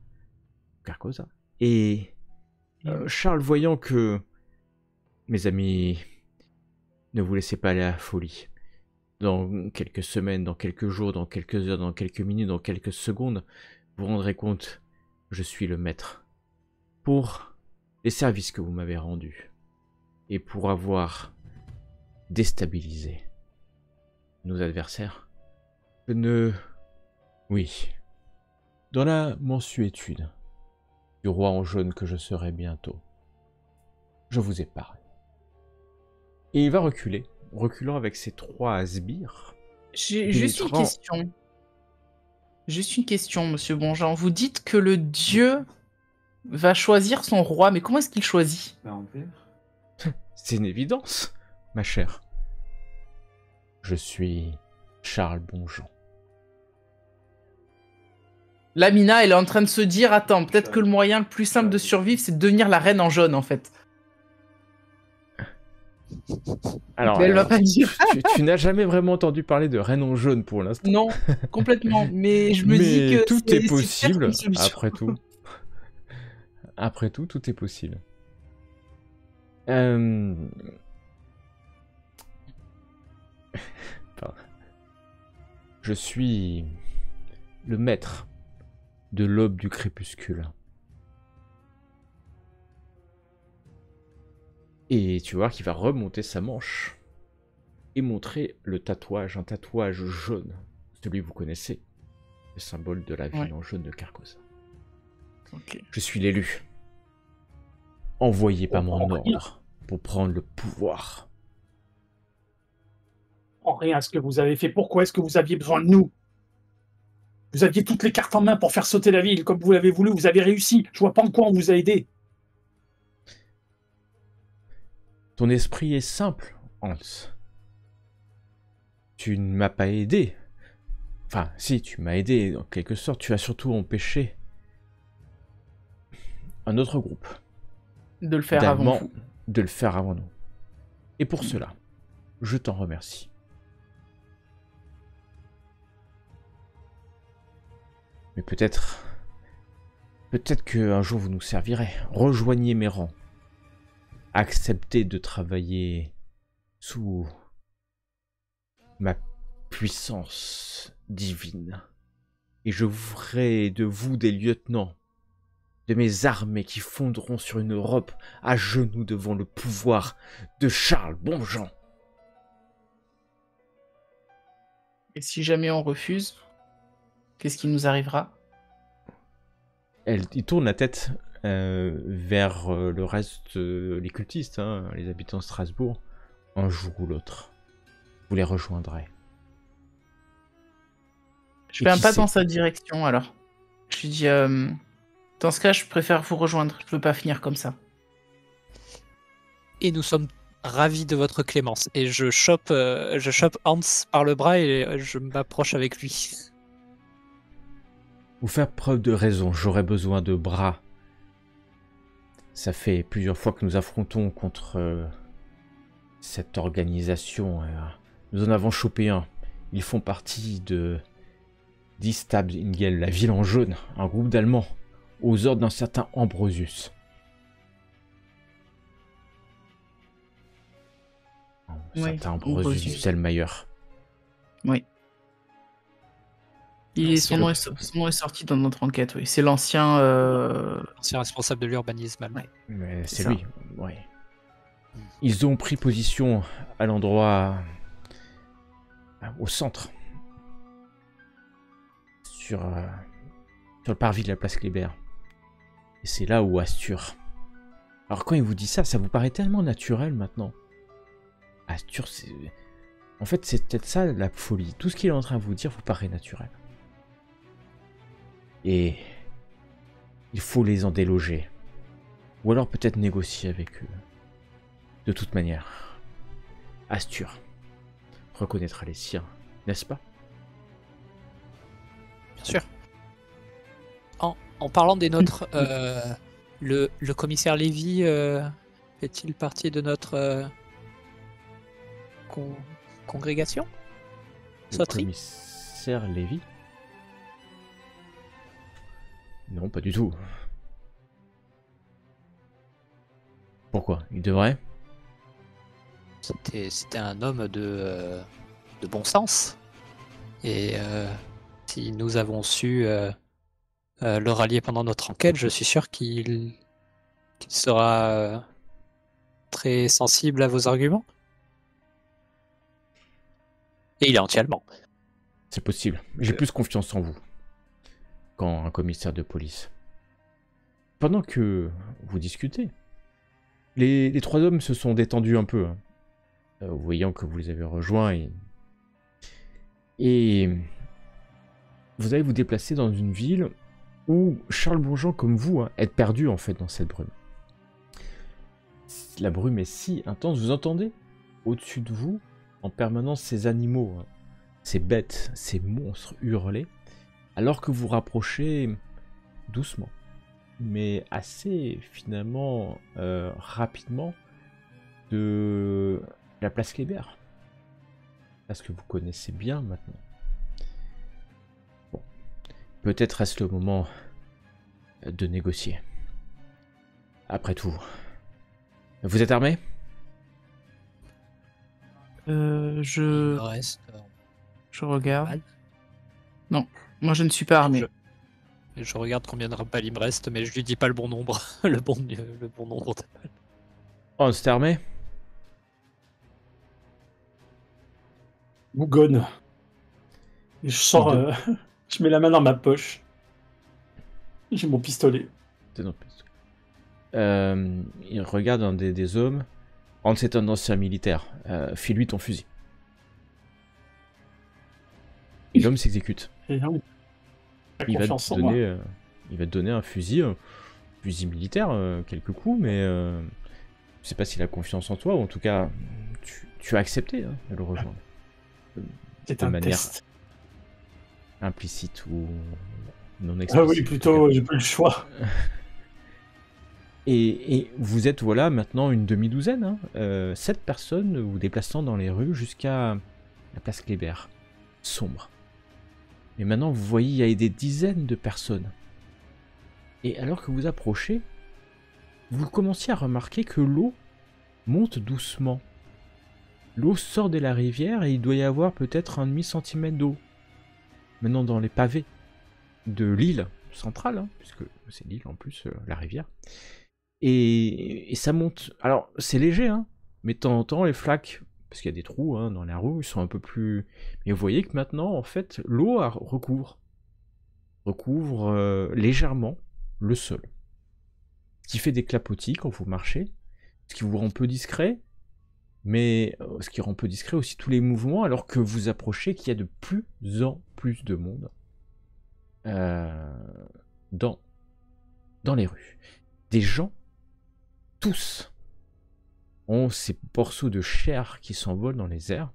Et Charles, voyant que mes amis ne vous laissez pas aller à la folie, dans quelques semaines, dans quelques jours, dans quelques heures, dans quelques minutes, dans quelques secondes, vous vous rendrez compte, je suis le maître. Pour les services que vous m'avez rendus et pour avoir déstabilisé nos adversaires, je ne... Oui. Dans la mansuétude du roi en jaune que je serai bientôt, je vous épargne. Et il va reculer, reculant avec ses 3 sbires. J'ai juste une Pénétrant. question. Juste une question, monsieur Bonjean. Vous dites que le dieu va choisir son roi, mais comment est-ce qu'il choisit? C'est une évidence, ma chère. Je suis Charles Bonjean. Lamina, elle est en train de se dire, attends, peut-être que le moyen le plus simple de survivre, c'est de devenir la reine en jaune, en fait. Alors, Mais elle va pas dire. tu n'as jamais vraiment entendu parler de reine en jaune pour l'instant. Non, complètement. Mais je me dis que tout c'est est super possible, comme solution. après tout. Après tout, tout est possible. Pardon. Je suis le maître de l'aube du crépuscule. Et tu vois qu'il va remonter sa manche et montrer le tatouage, un tatouage jaune, celui que vous connaissez, le symbole de la ville Ouais. en jaune de Carcosa. Ok. Je suis l'élu, envoyé par mon comprend rien. ordre pour prendre le pouvoir. En rien ce que vous avez fait. Pourquoi est-ce que vous aviez besoin de nous? Vous aviez toutes les cartes en main pour faire sauter la ville comme vous l'avez voulu. Vous avez réussi. Je vois pas en quoi on vous a aidé. Ton esprit est simple, Hans. Tu ne m'as pas aidé. Enfin, si, tu m'as aidé, en quelque sorte. Tu as surtout empêché un autre groupe De le faire avant d'Allemands vous. de le faire avant nous. Et pour cela, je t'en remercie. Mais peut-être qu'un jour vous nous servirez. Rejoignez mes rangs. Acceptez de travailler sous ma puissance divine. Et je ferai de vous des lieutenants de mes armées qui fonderont sur une Europe à genoux devant le pouvoir de Charles Bonjean. Et si jamais on refuse, qu'est-ce qui nous arrivera? Il tourne la tête vers le reste, les cultistes, hein, les habitants de Strasbourg. Un jour ou l'autre, vous les rejoindrez. Je Et fais un qui pas sait dans sa direction alors. Je lui dis, dans ce cas, je préfère vous rejoindre. Je veux pas finir comme ça. Et nous sommes ravis de votre clémence. Et je chope Hans par le bras et je m'approche avec lui. Vous faire preuve de raison, j'aurais besoin de bras. Ça fait plusieurs fois que nous affrontons contre cette organisation. Nous en avons chopé un. Ils font partie dit Stabingel, la ville en jaune, un groupe d'Allemands, aux ordres d'un certain Ambrosius. Un Oui, certain Ambrosius Ambrosius. Selmayr. Oui. Son nom est sorti dans notre enquête, oui. C'est l'ancien... Ancien responsable de l'urbanisme allemand. Ouais. Mais C'est c'est ça. lui, ouais. Ils ont pris position à l'endroit... au centre. Sur le parvis de la place Kléber. Et c'est là où Astur... Alors quand il vous dit ça, ça vous paraît tellement naturel maintenant. Astur, c'est... En fait, c'est peut-être ça la folie. Tout ce qu'il est en train de vous dire vous paraît naturel. Et... il faut les en déloger. Ou alors peut-être négocier avec eux. De toute manière, Astur reconnaîtra les siens, n'est-ce pas? Bien sûr. En parlant des nôtres, le commissaire Lévy fait-il partie de notre congrégation? Le Sauterie? commissaire Lévy? Non, pas du tout. Pourquoi? Il devrait? C'était un homme de bon sens. Et si nous avons su le rallier pendant notre enquête, je suis sûr qu'il sera très sensible à vos arguments. Et il est anti-allemand. C'est possible. J'ai plus confiance en vous qu'en un commissaire de police. Pendant que vous discutez, les trois hommes se sont détendus un peu, hein, voyant que vous les avez rejoints et vous allez vous déplacer dans une ville où Charles Bourgeon, comme vous, hein, est perdu en fait dans cette brume. La brume est si intense, vous entendez au-dessus de vous en permanence ces animaux, hein, ces bêtes, ces monstres hurler, alors que vous rapprochez doucement, mais assez finalement rapidement de la place Kléber. Parce que vous connaissez bien maintenant. Bon, peut-être reste le moment de négocier. Après tout, vous êtes armés? Le Je reste, regarde. mal. Non, moi je ne suis pas armé. Je regarde combien de balles il me reste, mais je lui dis pas le bon nombre. le bon nombre de balles. Oh, c'est armé? Bougonne. Et je sors, je mets la main dans ma poche. J'ai mon pistolet. C'est dans le pistolet. Il regarde un des hommes. Hans, c'est un ancien militaire. File-lui ton fusil. Et l'homme s'exécute. Et non, t'as Il va confiance te en moi. donner, il va te donner un fusil militaire, quelques coups, mais je sais pas s'il a confiance en toi, ou en tout cas, tu as accepté hein, de le rejoindre. C'est de un manière test. Implicite ou non Ah explicite. oui, plutôt, j'ai pas le choix. Et vous êtes, voilà, maintenant une demi-douzaine, hein, 7 personnes vous déplaçant dans les rues jusqu'à la place Kléber. Sombre. Mais maintenant, vous voyez, il y a des dizaines de personnes. Et alors que vous approchez, vous commencez à remarquer que l'eau monte doucement. L'eau sort de la rivière et il doit y avoir peut-être un demi-centimètre d'eau. Maintenant dans les pavés de l'île centrale, hein, puisque c'est l'île en plus, la rivière. Et ça monte. Alors c'est léger, hein, mais de temps en temps les flaques, parce qu'il y a des trous hein, dans la rue, ils sont un peu plus... Mais vous voyez que maintenant, en fait, l'eau recouvre légèrement le sol. Ce qui fait des clapotis quand vous marchez, ce qui vous rend peu discret, mais ce qui rend peu discret aussi tous les mouvements, alors que vous approchez qu'il y a de plus en plus de monde dans les rues. Des gens, tous, ont ces morceaux de chair qui s'envolent dans les airs,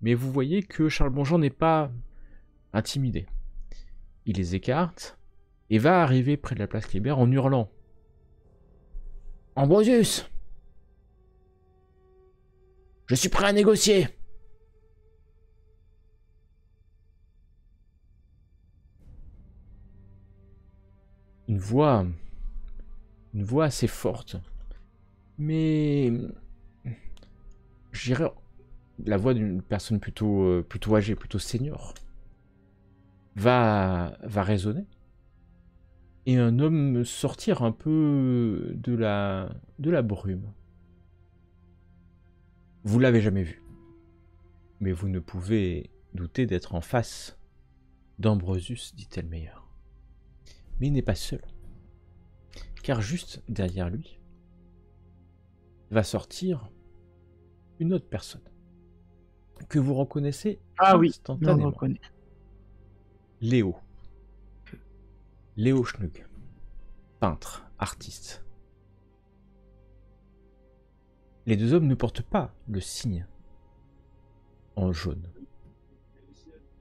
mais vous voyez que Charles Bonjean n'est pas intimidé. Il les écarte et va arriver près de la place Kléber en hurlant « Ambrosius ! Je suis prêt à négocier !» une voix assez forte, mais je dirais la voix d'une personne plutôt âgée, plutôt senior, va résonner, et un homme sortir un peu de la brume. Vous l'avez jamais vu, mais vous ne pouvez douter d'être en face d'Ambrosius, dit Elmeyer. Mais il n'est pas seul, car juste derrière lui va sortir une autre personne que vous reconnaissez Ah oui, on le instantanément. reconnaît. Léo Schnug, peintre, artiste. Les deux hommes ne portent pas le signe en jaune,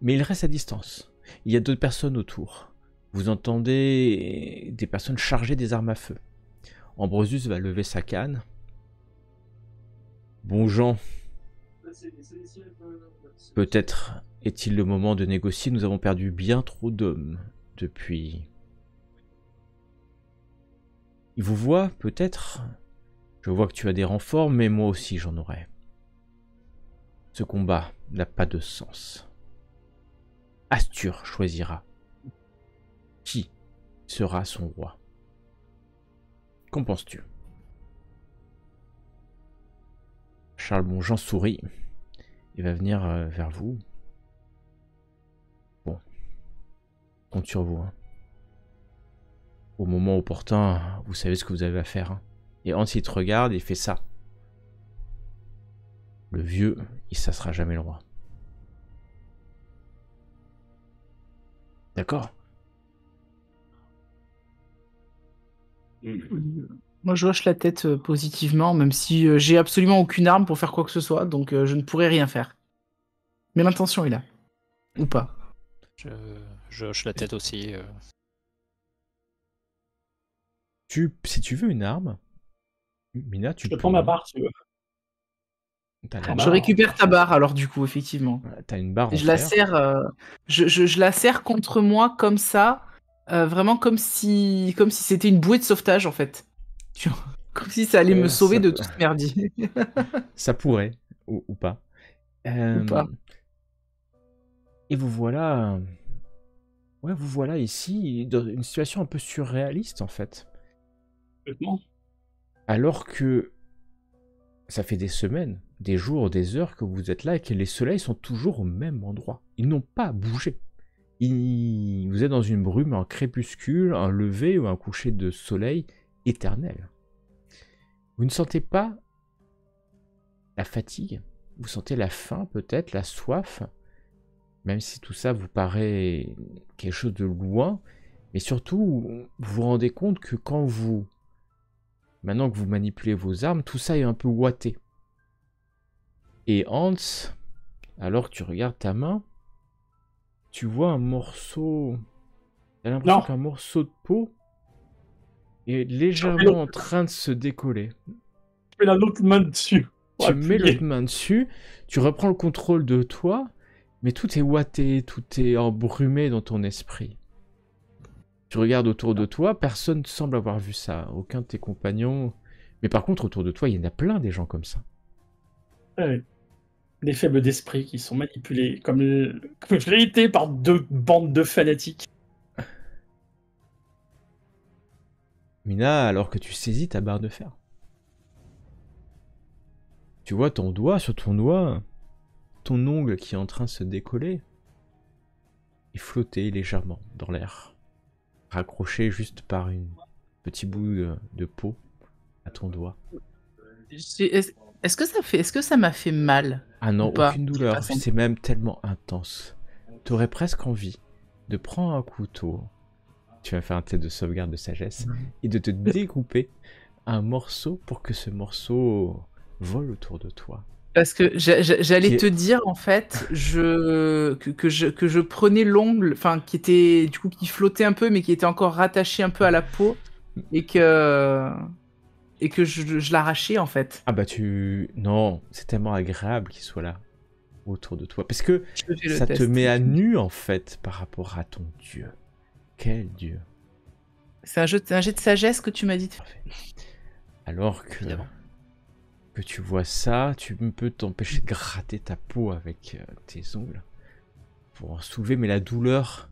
mais ils restent à distance. Il y a d'autres personnes autour. Vous entendez des personnes charger des armes à feu. Ambrosius va lever sa canne. Bon Jean, peut-être est-il le moment de négocier. Nous avons perdu bien trop d'hommes depuis. Il vous voit peut-être. Je vois que tu as des renforts, mais moi aussi j'en aurai. Ce combat n'a pas de sens. Astur choisira qui sera son roi. Qu'en penses-tu? Charles Bonjean sourit et va venir vers vous. Bon, compte sur vous. Hein. Au moment opportun, vous savez ce que vous avez à faire. Hein. Et Hans, il te regarde et il fait ça. Le vieux, ça sera jamais le roi. D'accord? Moi, je hoche la tête positivement, même si j'ai absolument aucune arme pour faire quoi que ce soit, donc je ne pourrais rien faire. Mais l'intention est là. Ou pas. Je hoche la tête aussi. Si tu veux une arme, Mina, tu Je peux. prends ma barre, si tu veux. T'as la Je barre. Je récupère ta barre, alors du coup, effectivement. T'as une barre en Et je la fer. serre, je la serre contre moi comme ça, vraiment comme si c'était une bouée de sauvetage en fait. Tu vois, comme si ça allait me sauver ça de peut- tout ce merdier. Ça pourrait, ou pas. Ou pas. Et vous voilà. Ouais, vous voilà ici dans une situation un peu surréaliste en fait. Complètement. Alors que ça fait des semaines, des jours, des heures que vous êtes là et que les soleils sont toujours au même endroit. Ils n'ont pas bougé. Vous êtes dans une brume, un crépuscule, un lever ou un coucher de soleil éternel. Vous ne sentez pas la fatigue, vous sentez la faim peut-être, la soif, même si tout ça vous paraît quelque chose de loin, mais surtout vous vous rendez compte que maintenant que vous manipulez vos armes, tout ça est un peu ouaté. Et Hans, alors que tu regardes ta main, tu vois un morceau... T'as l'impression qu'un morceau de peau est légèrement en train de se décoller. Tu mets l'autre main dessus. Tu mets l'autre main dessus, tu reprends le contrôle de toi, mais tout est ouaté, tout est embrumé dans ton esprit. Tu regardes autour de toi, personne ne semble avoir vu ça, aucun de tes compagnons. Mais par contre, autour de toi, il y en a plein des gens comme ça. Ouais. Des faibles d'esprit qui sont manipulés comme vérité par deux bandes de fanatiques. Mina, alors que tu saisis ta barre de fer, tu vois ton doigt, sur ton doigt, ton ongle qui est en train de se décoller et flotter légèrement dans l'air, raccroché juste par un petit bout de peau à ton doigt. Est-ce que ça m'a fait mal? Ah non, Ou pas? aucune douleur, c'est même tellement intense. T'aurais presque envie de prendre un couteau, tu vas faire un test de sauvegarde de sagesse, et de te découper un morceau pour que ce morceau vole autour de toi. Parce que j'allais te dire, en fait, que je prenais l'ongle, enfin, qui était, du coup, qui flottait un peu, mais qui était encore rattaché un peu à la peau, et que je l'arrachais, en fait. Ah bah non, c'est tellement agréable qu'il soit là, autour de toi, parce que ça te met à nu, en fait, par rapport à ton dieu. Quel dieu? C'est un jet de sagesse que tu m'as dit. Alors Évidemment. que tu vois ça, tu peux t'empêcher de gratter ta peau avec tes ongles pour en soulever, mais la douleur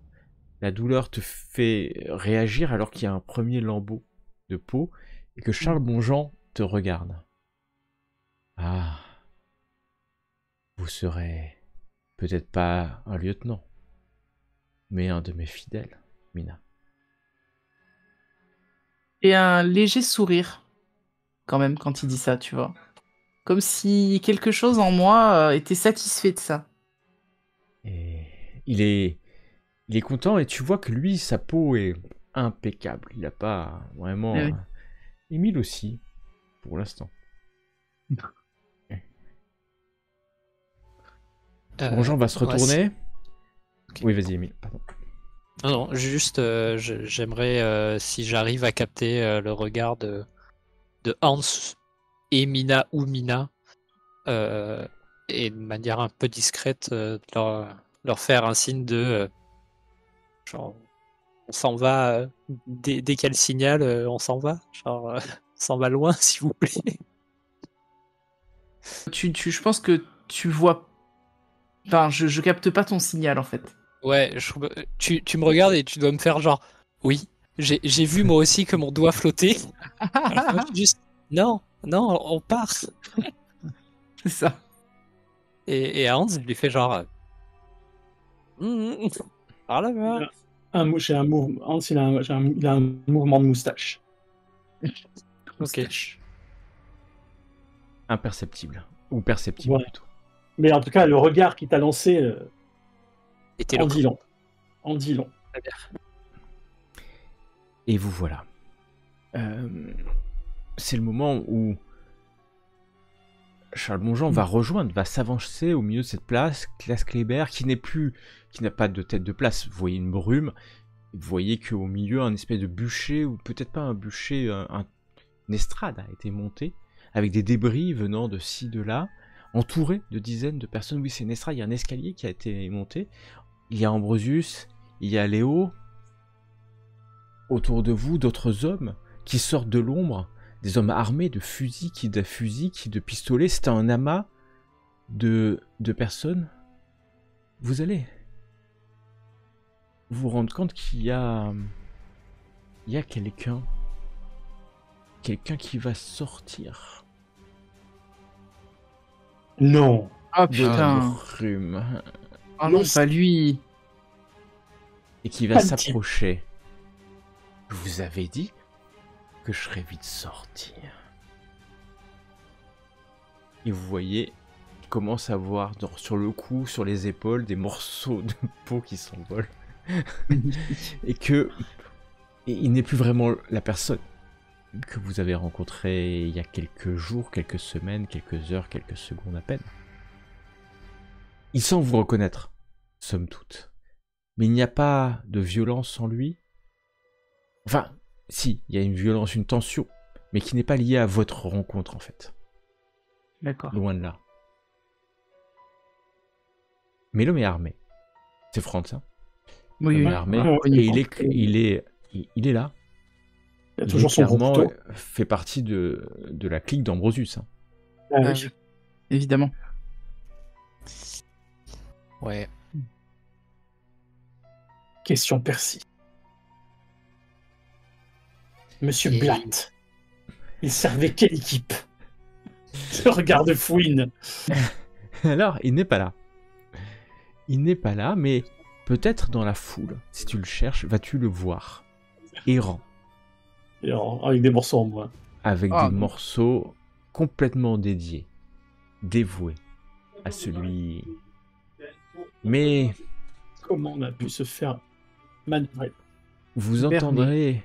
te fait réagir alors qu'il y a un premier lambeau de peau et que Charles Bonjean te regarde. Ah, vous serez peut-être pas un lieutenant, mais un de mes fidèles, Mina. Et un léger sourire, quand même, quand il dit ça, tu vois. Comme si quelque chose en moi était satisfait de ça. Et il est content et tu vois que lui, sa peau est impeccable. Il n'a pas vraiment... Oui. Émile aussi, pour l'instant. Bonjean va se ouais, retourner. Ok. Oui, vas-y, Émile. Pardon. Non, juste, j'aimerais, si j'arrive à capter le regard de Hans et Mina ou Mina, et de manière un peu discrète, leur faire un signe de genre, on s'en va, dès qu'elle signale, on s'en va, genre, on s'en va loin, s'il vous plaît. Je pense que tu vois... Enfin, je capte pas ton signal, en fait. Ouais, tu me regardes et tu dois me faire genre, oui, j'ai vu moi aussi que mon doigt flottait. Alors, moi, juste, non, on part. C'est ça. Et Hans, il lui fait genre, par là-bas. J'ai un mouvement. Hans, il a un mouvement de moustache. Ok. Imperceptible. Ou perceptible, Ouais. plutôt. Mais en tout cas, le regard qu'il t'a lancé Et en dit long. En dit long. Et vous voilà. C'est le moment où Charles Bonjean va s'avancer au milieu de cette place Kléber, qui n'a pas de tête de place. Vous voyez une brume, vous voyez qu'au milieu, un espèce de bûcher, ou peut-être pas un bûcher, une estrade a été montée, avec des débris venant de ci, de là, entouré de dizaines de personnes. Oui, c'est une estrade, il y a un escalier qui a été monté. Il y a Ambrosius, il y a Léo. Autour de vous, d'autres hommes qui sortent de l'ombre, des hommes armés de fusils, qui de pistolets. C'est un amas de personnes. Vous allez vous rendre compte qu'il y a quelqu'un qui va sortir Non. Ah de la putain. brume Ah non, pas lui. et qui va Pas le s'approcher. Je vous avais dit que je serais vite sortir. Et vous voyez, il commence à voir sur le cou, sur les épaules, des morceaux de peau qui s'envolent. Et il n'est plus vraiment la personne que vous avez rencontrée il y a quelques jours, quelques semaines, quelques heures, quelques secondes à peine. Il semble vous reconnaître, somme toute. Mais il n'y a pas de violence en lui. Enfin, si, il y a une violence, une tension, mais qui n'est pas liée à votre rencontre en fait. D'accord. Loin de là. Mais l'homme est armé. C'est Franz, hein. Oui, L'homme oui. est armé. Ouais, Et il est là. Il a toujours son gros clairement couteau. fait partie de la clique d'Ambrosius. Hein. Ah oui. Ah oui. Évidemment. Ouais. Question Percy. Monsieur Et- Blatt, il servait quelle équipe? Ce regard de fouine. Alors, il n'est pas là. Il n'est pas là, mais peut-être dans la foule, si tu le cherches, vas-tu le voir. Errant, Et avec des morceaux en moins. avec Ah, des non. morceaux complètement dédiés, dévoués à celui. Mais Comment on a pu se faire manœuvrer? vous Berné. entendrez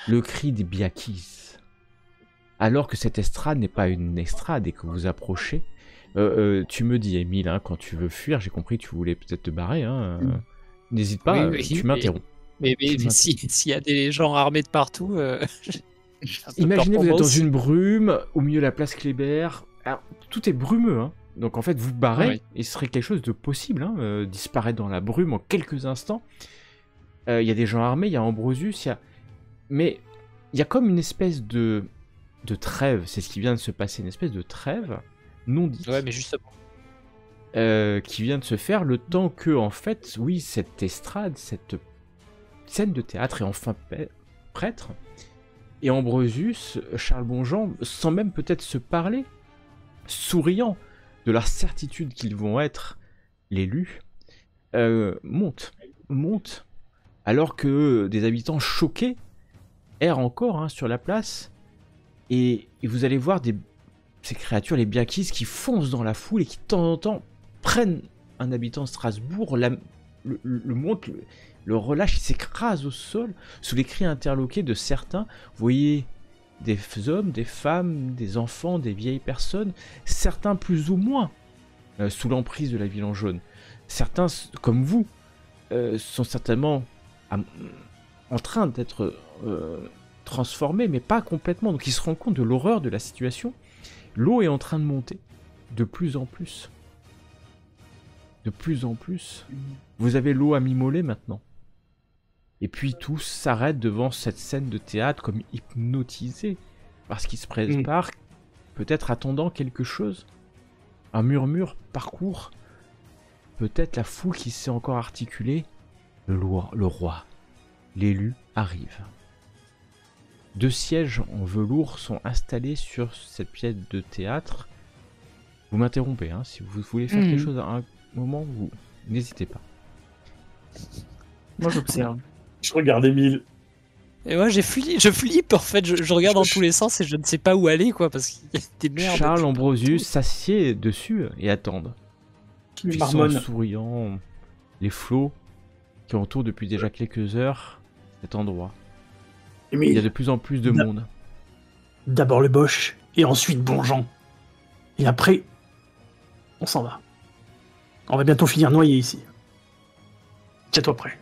le cri des Biakis. Alors que cette estrade n'est pas une estrade et que vous approchez. Tu me dis, Émile, hein, quand tu veux fuir, j'ai compris que tu voulais peut-être te barrer. Hein, n'hésite pas, Oui, oui, tu oui. m'interromps. Mais Tu m'interromps. s'il y a des gens armés de partout, j'ai un peu Imaginez, peur vous pour êtes moi dans aussi. une brume, au milieu de la place Kléber. Alors, tout est brumeux, hein. Donc en fait, vous barrez, Ouais. et ce serait quelque chose de possible, hein, disparaître dans la brume en quelques instants. Il y a des gens armés, il y a Ambrosius, il y a Mais il y a comme une espèce de trêve, c'est ce qui vient de se passer, une espèce de trêve non dite. Ouais, mais justement. Qui vient de se faire le temps que, en fait, oui, cette estrade, cette scène de théâtre est enfin prêtre. Et Ambrosius, Charles Bonjean, sans même peut-être se parler, souriant de la certitude qu'ils vont être l'élu, monte, alors que des habitants choqués errent encore sur la place. Et vous allez voir ces créatures, les Biakis, qui foncent dans la foule et qui, de temps en temps, prennent un habitant de Strasbourg, le montent, le relâchent, il s'écrase au sol sous les cris interloqués de certains. Vous voyez des hommes, des femmes, des enfants, des vieilles personnes, certains plus ou moins sous l'emprise de la ville en jaune. Certains, comme vous, sont certainement en train d'être transformés, mais pas complètement. Donc ils se rendent compte de l'horreur de la situation. L'eau est en train de monter de plus en plus. De plus en plus. Vous avez l'eau à mi-mollet maintenant. Et puis tous s'arrêtent devant cette scène de théâtre comme hypnotisés par ce qui se prépare, peut-être attendant quelque chose. Un murmure parcourt peut-être la foule qui s'est encore articulée. Le roi, l'élu, arrive. 2 sièges en velours sont installés sur cette pièce de théâtre. Vous m'interrompez, si vous voulez faire quelque chose à un moment, vous n'hésitez pas. Moi j'observe. Je regarde Émile. Et moi, je flippe en fait, je regarde dans tous les sens et je ne sais pas où aller, quoi, parce qu'il y a des merdes. Charles Ambrosius s'assied dessus et attendent. Les Puissant, marmonnes. souriant, les flots qui entourent depuis déjà quelques heures cet endroit. Il y a Émile, de plus en plus de monde. d'abord le Bosch, et ensuite Bonjean. Et après, on s'en va. On va bientôt finir noyé ici. Tiens-toi prêt.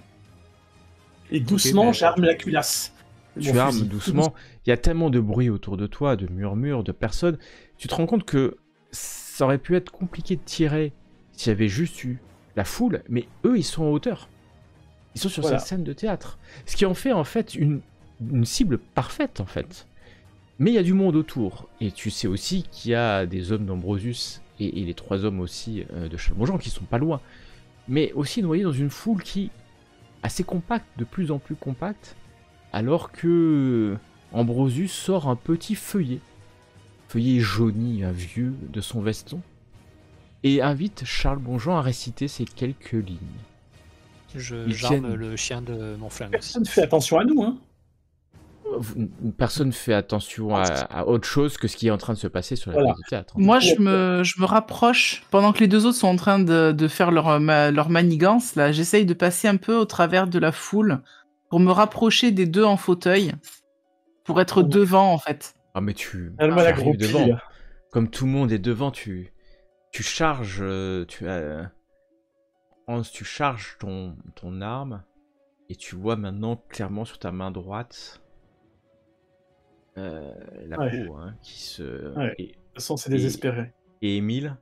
Et doucement, j'arme la culasse. Tu armes doucement. Il y a tellement de bruit autour de toi, de murmures, de personnes. Tu te rends compte que ça aurait pu être compliqué de tirer s'il y avait juste eu la foule, mais eux, ils sont en hauteur. Ils sont sur cette scène de théâtre. Ce qui en fait, en fait, une cible parfaite, en fait. Mais il y a du monde autour. Et tu sais aussi qu'il y a des hommes d'Ambrosius et les 3 hommes aussi de Charles Bonjean qui sont pas loin. Mais aussi noyés dans une foule qui assez compacte, de plus en plus compacte, alors que Ambrosius sort un petit feuillet jauni, un vieux, de son veston, et invite Charles Bonjean à réciter ces quelques lignes. J'arme le chien de mon flingue. Personne ne fait attention à nous, Personne ne fait attention à autre chose que ce qui est en train de se passer sur la pièce de théâtre. Moi, je me rapproche, pendant que les 2 autres sont en train de faire leur manigance, là, j'essaye de passer un peu au travers de la foule pour me rapprocher des 2 en fauteuil, pour être devant, en fait. Ah, mais tu la arrives devant. Comme tout le monde est devant, tu charges, Hans, tu charges ton arme, et tu vois maintenant clairement sur ta main droite la peau qui se... Ouais. De toute façon, c'est désespéré. Et Émile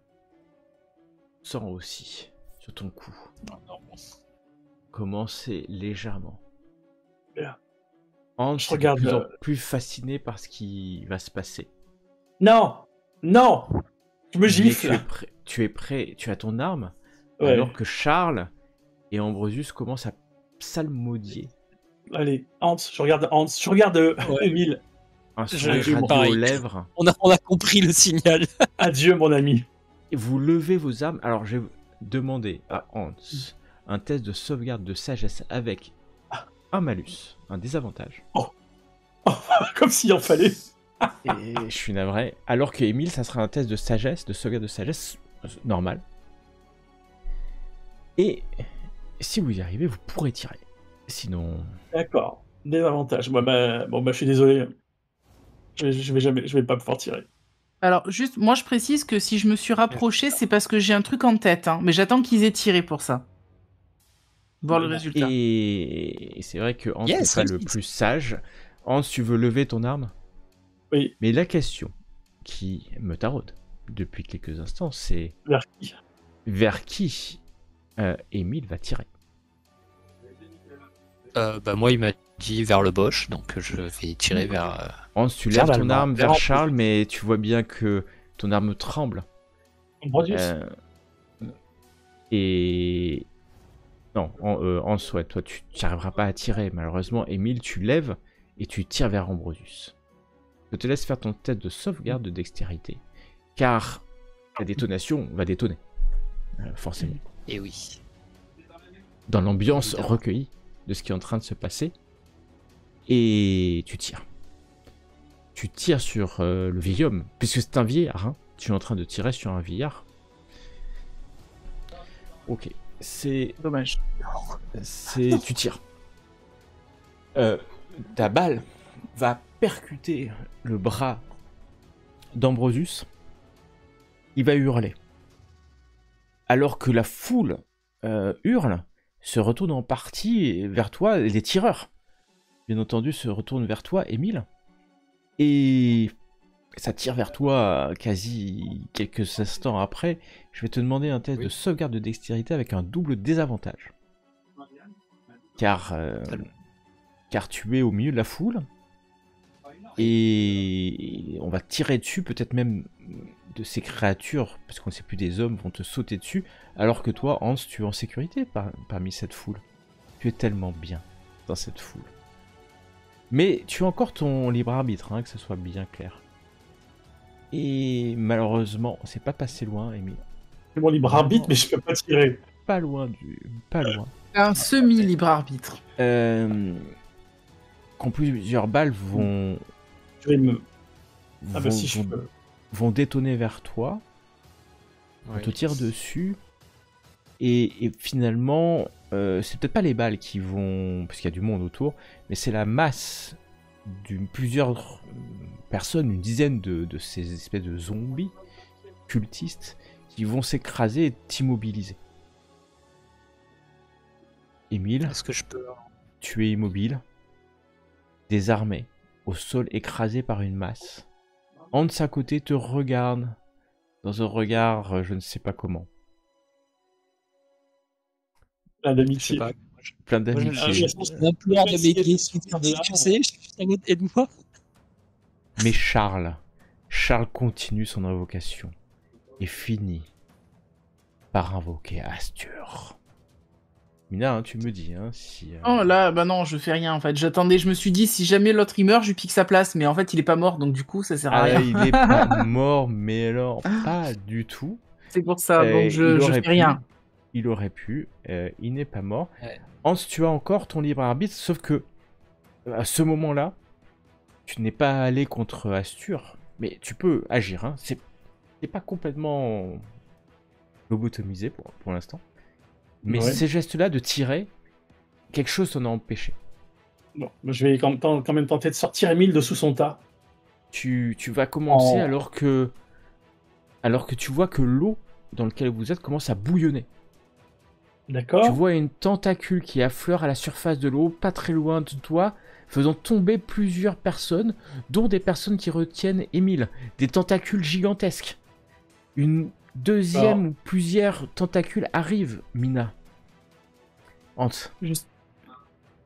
sent aussi sur ton cou. Commencer légèrement. Bien. Hans Je regarde est de plus en plus fasciné par ce qui va se passer. Non, je me gifle. Tu es prêt, tu as ton arme, Ouais. alors que Charles et Ambrosius commencent à psalmodier. Allez, je regarde Émile. Un sourire radieux pareil. aux lèvres. On a compris le signal. Adieu, mon ami. Et vous levez vos armes. Alors, je vais demander à Hans un test de sauvegarde de sagesse avec un malus, un désavantage. Comme s'il en fallait. Et je suis navré. Alors que Émile, ça sera un test de sagesse, de sauvegarde de sagesse normal. Et si vous y arrivez, vous pourrez tirer. Sinon... D'accord. Désavantage. Je suis désolé. Je vais pas pouvoir tirer. Alors, juste, moi, je précise que si je me suis rapproché, c'est parce que j'ai un truc en tête, mais j'attends qu'ils aient tiré pour ça. Voir le résultat. Et c'est vrai que Hans n'est pas le plus sage. Hans, tu veux lever ton arme? Oui. Mais la question qui me taraude depuis quelques instants, c'est vers qui Émile va tirer. Moi, il m'a dit vers le Bosch, donc je vais tirer vers. Hans, tu Vers lèves ton l'Allemand, arme vers vers Ambrosius. Charles, mais tu vois bien que ton arme tremble. Ambrosius. Et... Non, Hans, ouais, toi, tu n'y arriveras pas à tirer, malheureusement. Émile, tu lèves et tu tires vers Ambrosius. Je te laisse faire ton test de sauvegarde de dextérité, car la détonation va détonner, forcément. Et oui. Dans l'ambiance Évidemment. recueillie de ce qui est en train de se passer, et tu tires. Tu tires sur le vieil homme, puisque c'est un vieillard, hein. Tu es en train de tirer sur un vieillard. Ok, Dommage. tu tires. Ta balle va percuter le bras d'Ambrosius. Il va hurler. Alors que la foule hurle, se retourne en partie vers toi, les tireurs, bien entendu, se retournent vers toi, Émile. Et ça tire vers toi quasi quelques instants après. Je vais te demander un test de sauvegarde de dextérité avec un double désavantage. Car tu es au milieu de la foule. Et on va tirer dessus, peut-être même de ces créatures, parce qu'on ne sait plus, des hommes vont te sauter dessus, alors que toi, Hans, tu es en sécurité parmi cette foule. Tu es tellement bien dans cette foule. Mais tu as encore ton libre arbitre, hein, que ce soit bien clair. Et malheureusement, c'est pas passé loin, Émile. C'est mon libre arbitre, mais je peux pas tirer. Pas loin. Un semi-libre arbitre. Quand plusieurs balles vont Je vais me. Ah bah si je vont, peux. vont détonner vers toi, on te tire dessus, et finalement, c'est peut-être pas les balles qui vont, parce qu'il y a du monde autour, mais c'est la masse de plusieurs personnes, une dizaine de ces espèces de zombies cultistes, qui vont s'écraser et t'immobiliser. Émile, Est-ce que je peux. tu es immobile, désarmé, au sol, écrasé par une masse. Hans à côté te regarde dans un regard, je ne sais pas comment. Plein Je sais d'amitié. pas. Plein Moi, d'amitié. j'implore de mes guides, tu sais, aide-moi. Mais Charles continue son invocation et finit par invoquer Astur. Mina, hein, tu me dis, hein, si... Oh là, bah non, je fais rien en fait. J'attendais, je me suis dit, si jamais l'autre il meurt, je lui pique sa place. Mais en fait, il est pas mort, donc du coup, ça sert à rien. il est pas mort, mais alors, pas du tout. C'est pour ça, donc je fais rien. Il aurait pu, il n'est pas mort. Ouais. Hans, tu as encore ton libre arbitre, sauf que, à ce moment-là, tu n'es pas allé contre Astur, mais tu peux agir, hein. C'est pas complètement lobotomisé pour l'instant. Mais Ouais. ces gestes-là de tirer, quelque chose t'en a empêché. Bon, je vais quand même tenter de sortir Émile de sous son tas. Tu vas commencer Oh. alors que tu vois que l'eau dans laquelle vous êtes commence à bouillonner. D'accord. Tu vois une tentacule qui affleure à la surface de l'eau, pas très loin de toi, faisant tomber plusieurs personnes, dont des personnes qui retiennent Émile. Des tentacules gigantesques. Une deuxième ou plusieurs tentacules arrivent, Mina. Hans,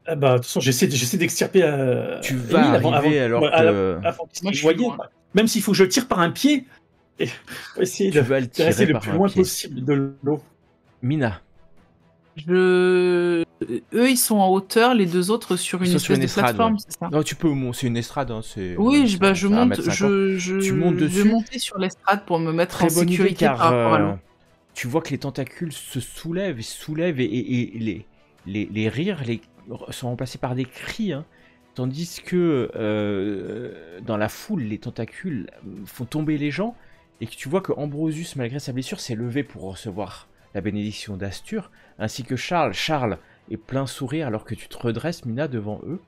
Ah bah, de toute façon, j'essaie d'extirper tu Émile vas arriver alors que... avant qu'il Moi, se je fasse suis noyer. loin. Même s'il faut que je le tire par un pied, et faut essayer Tu de vas le rester tirer le par plus un loin pied. possible de l'eau. Mina, Eux, ils sont en hauteur, les deux autres sur une Ils sont sur espèce une de estrade, plateforme, ouais. c'est ça? non, tu peux, c'est une estrade, hein, c'est... Oui, c'est- je c'est un monte, mètre cinquante. Tu montes je dessus. vais monter sur l'estrade pour me mettre Très en bonne idée, sécurité car par rapport à l'eau. tu vois que les tentacules se soulèvent et les rires sont remplacés par des cris, hein, tandis que dans la foule, les tentacules font tomber les gens, et que tu vois que Ambrosius, malgré sa blessure, s'est levé pour recevoir la bénédiction d'Astur, ainsi que Charles. Charles est plein sourire alors que tu te redresses, Mina, devant eux.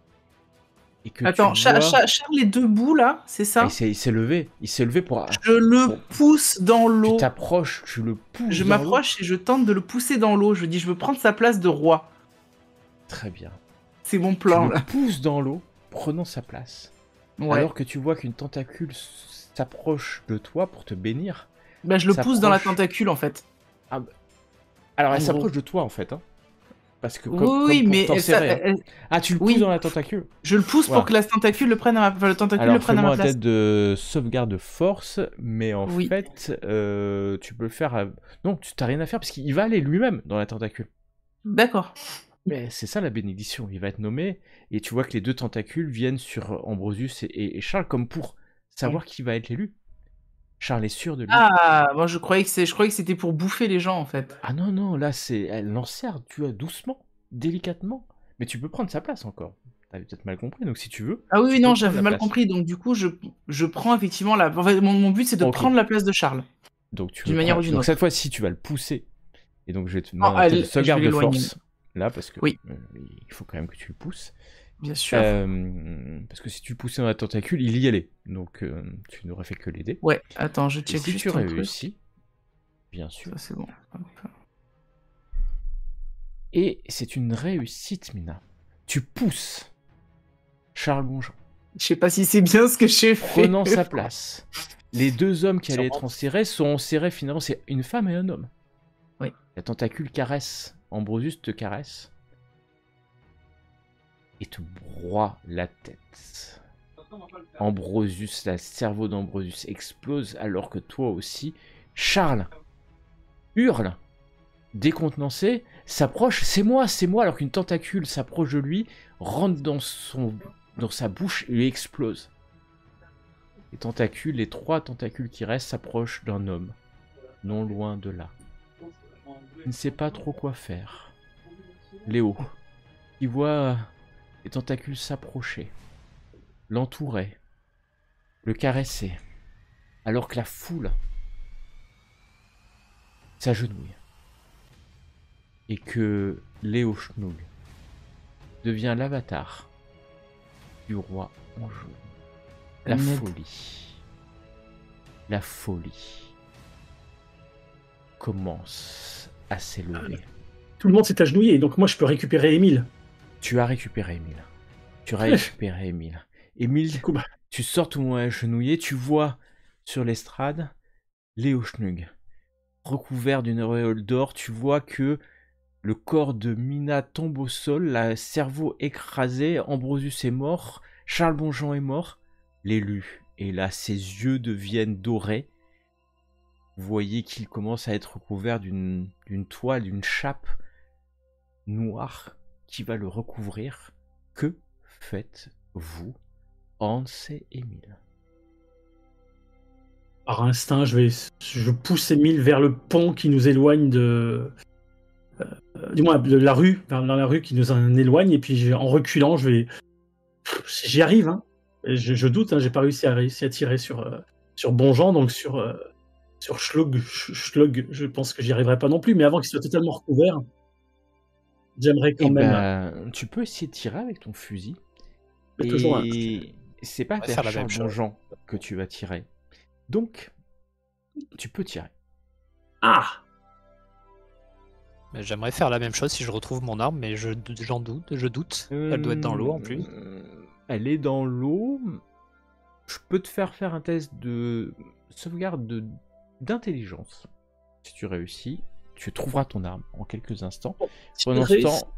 Et que Attends, tu vois... Charles est debout là, c'est ça? Il s'est levé pour... Je le pousse dans l'eau. Tu t'approches, tu le pousses Je dans l'eau. m'approche et je tente de le pousser dans l'eau. Je dis, je veux prendre sa place de roi. Très bien. C'est mon Tu plan le là. pousses dans l'eau, prenant sa place. Ouais. Alors que tu vois qu'une tentacule s'approche de toi pour te bénir. Bah, je le pousse dans la s'approche. tentacule en fait. Alors En elle gros. s'approche de toi en fait. Hein. Parce que Oui, comme oui, pour mais t'en serrer, hein. Ah, tu le pousses oui. dans la tentacule? Je le pousse Voilà. pour que la tentacule le prenne à ma, enfin, le tentacule Alors, le prenne à fais-moi ma un place. test de sauvegarde force, mais en Oui. fait, tu peux le faire à... Non, tu t'as rien à faire, parce qu'il va aller lui-même dans la tentacule. D'accord. Mais c'est ça la bénédiction, il va être nommé, et tu vois que les deux tentacules viennent sur Ambrosius et Charles, comme pour savoir qui va être l'élu. Charles est sûr de lui. Ah, moi je croyais que c'était pour bouffer les gens en fait. Ah non, non, là, elle l'enserre, tu vois, doucement, délicatement. Mais tu peux prendre sa place encore. T'avais peut-être mal compris, donc si tu veux, Ah oui, tu oui, peux non, prendre j'avais la mal place. compris, donc du coup je prends effectivement la. En fait, mon but c'est de Ok. prendre la place de Charles. Donc tu D'une le manière prends. ou d'une Donc autre. cette fois-ci, tu vas le pousser. Et donc je vais te Oh, demander un test de je vais sauvegarde de l'éloigner. force. Là, parce que Oui. il faut quand même que tu le pousses. Bien sûr. Parce que si tu le poussais dans la tentacule, il y allait. Donc tu n'aurais fait que l'aider. Ouais, attends, je Et check si juste tu un truc. réussis, bien sûr. Ça c'est bon. Hop. Et c'est une réussite, Mina. Tu pousses Charles Bonjean, Je sais pas si c'est bien ce que j'ai fait. prenant sa place. Les deux hommes qui allaient être enserrés sont enserrés finalement, c'est une femme et un homme. Oui. La tentacule caresse, Ambrosius te caresse et te broie la tête. Ambrosius, le cerveau d'Ambrosius explose alors que toi aussi, Charles hurle, décontenancé, s'approche, c'est moi, alors qu'une tentacule s'approche de lui, rentre dans sa bouche et lui explose. Les trois tentacules qui restent s'approchent d'un homme, non loin de là. Il ne sait pas trop quoi faire. Léo, il voit les tentacules s'approcher, l'entourer, le caresser, alors que la foule s'agenouille. Et que Léo Schnug devient l'avatar du roi en jaune. La folie. La folie commence à s'élever. Tout le monde s'est agenouillé, donc moi je peux récupérer Émile. Tu as récupéré Émile. Émile, tu sors tout le monde agenouillé, tu vois sur l'estrade Léo Schnug, recouvert d'une auréole d'or, tu vois que le corps de Mina tombe au sol, le cerveau écrasé, Ambrosius est mort, Charles Bonjean est mort, l'élu est là, ses yeux deviennent dorés. Vous voyez qu'il commence à être recouvert d'une toile, d'une chape noire qui va le recouvrir. Que faites-vous, Hans et Émile? Par instinct, je pousse Émile vers le pont qui nous éloigne du moins de la rue, vers la rue qui nous en éloigne, et puis en reculant, j'y arrive, hein. Je doute, hein, j'ai pas réussi à tirer sur Bonjean, donc sur Schlug, je pense que j'y arriverai pas non plus, mais avant qu'il soit totalement recouvert, j'aimerais quand même. Tu peux essayer de tirer avec ton fusil. Mais toujours Et c'est pas vers Charles Bonjean que tu vas tirer. Donc, tu peux tirer. Ah! J'aimerais faire la même chose si je retrouve mon arme, mais je doute. Elle doit être dans l'eau en plus. Elle est dans l'eau. Je peux te faire un test de sauvegarde d'intelligence. Si tu réussis, tu trouveras ton arme en quelques instants. Pendant ce temps,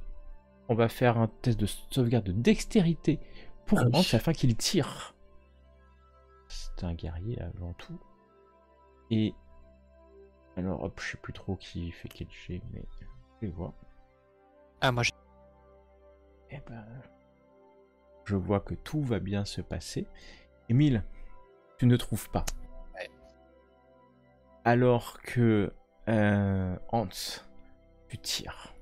on va faire un test de sauvegarde de dextérité pour Hans afin qu'il tire. C'est un guerrier avant tout. Et alors, hop, je sais plus trop qui fait quel jet, mais je vais voir. Ah, moi, je vois que tout va bien se passer. Émile, tu ne trouves pas. Ouais. Alors que Hans, tu tires.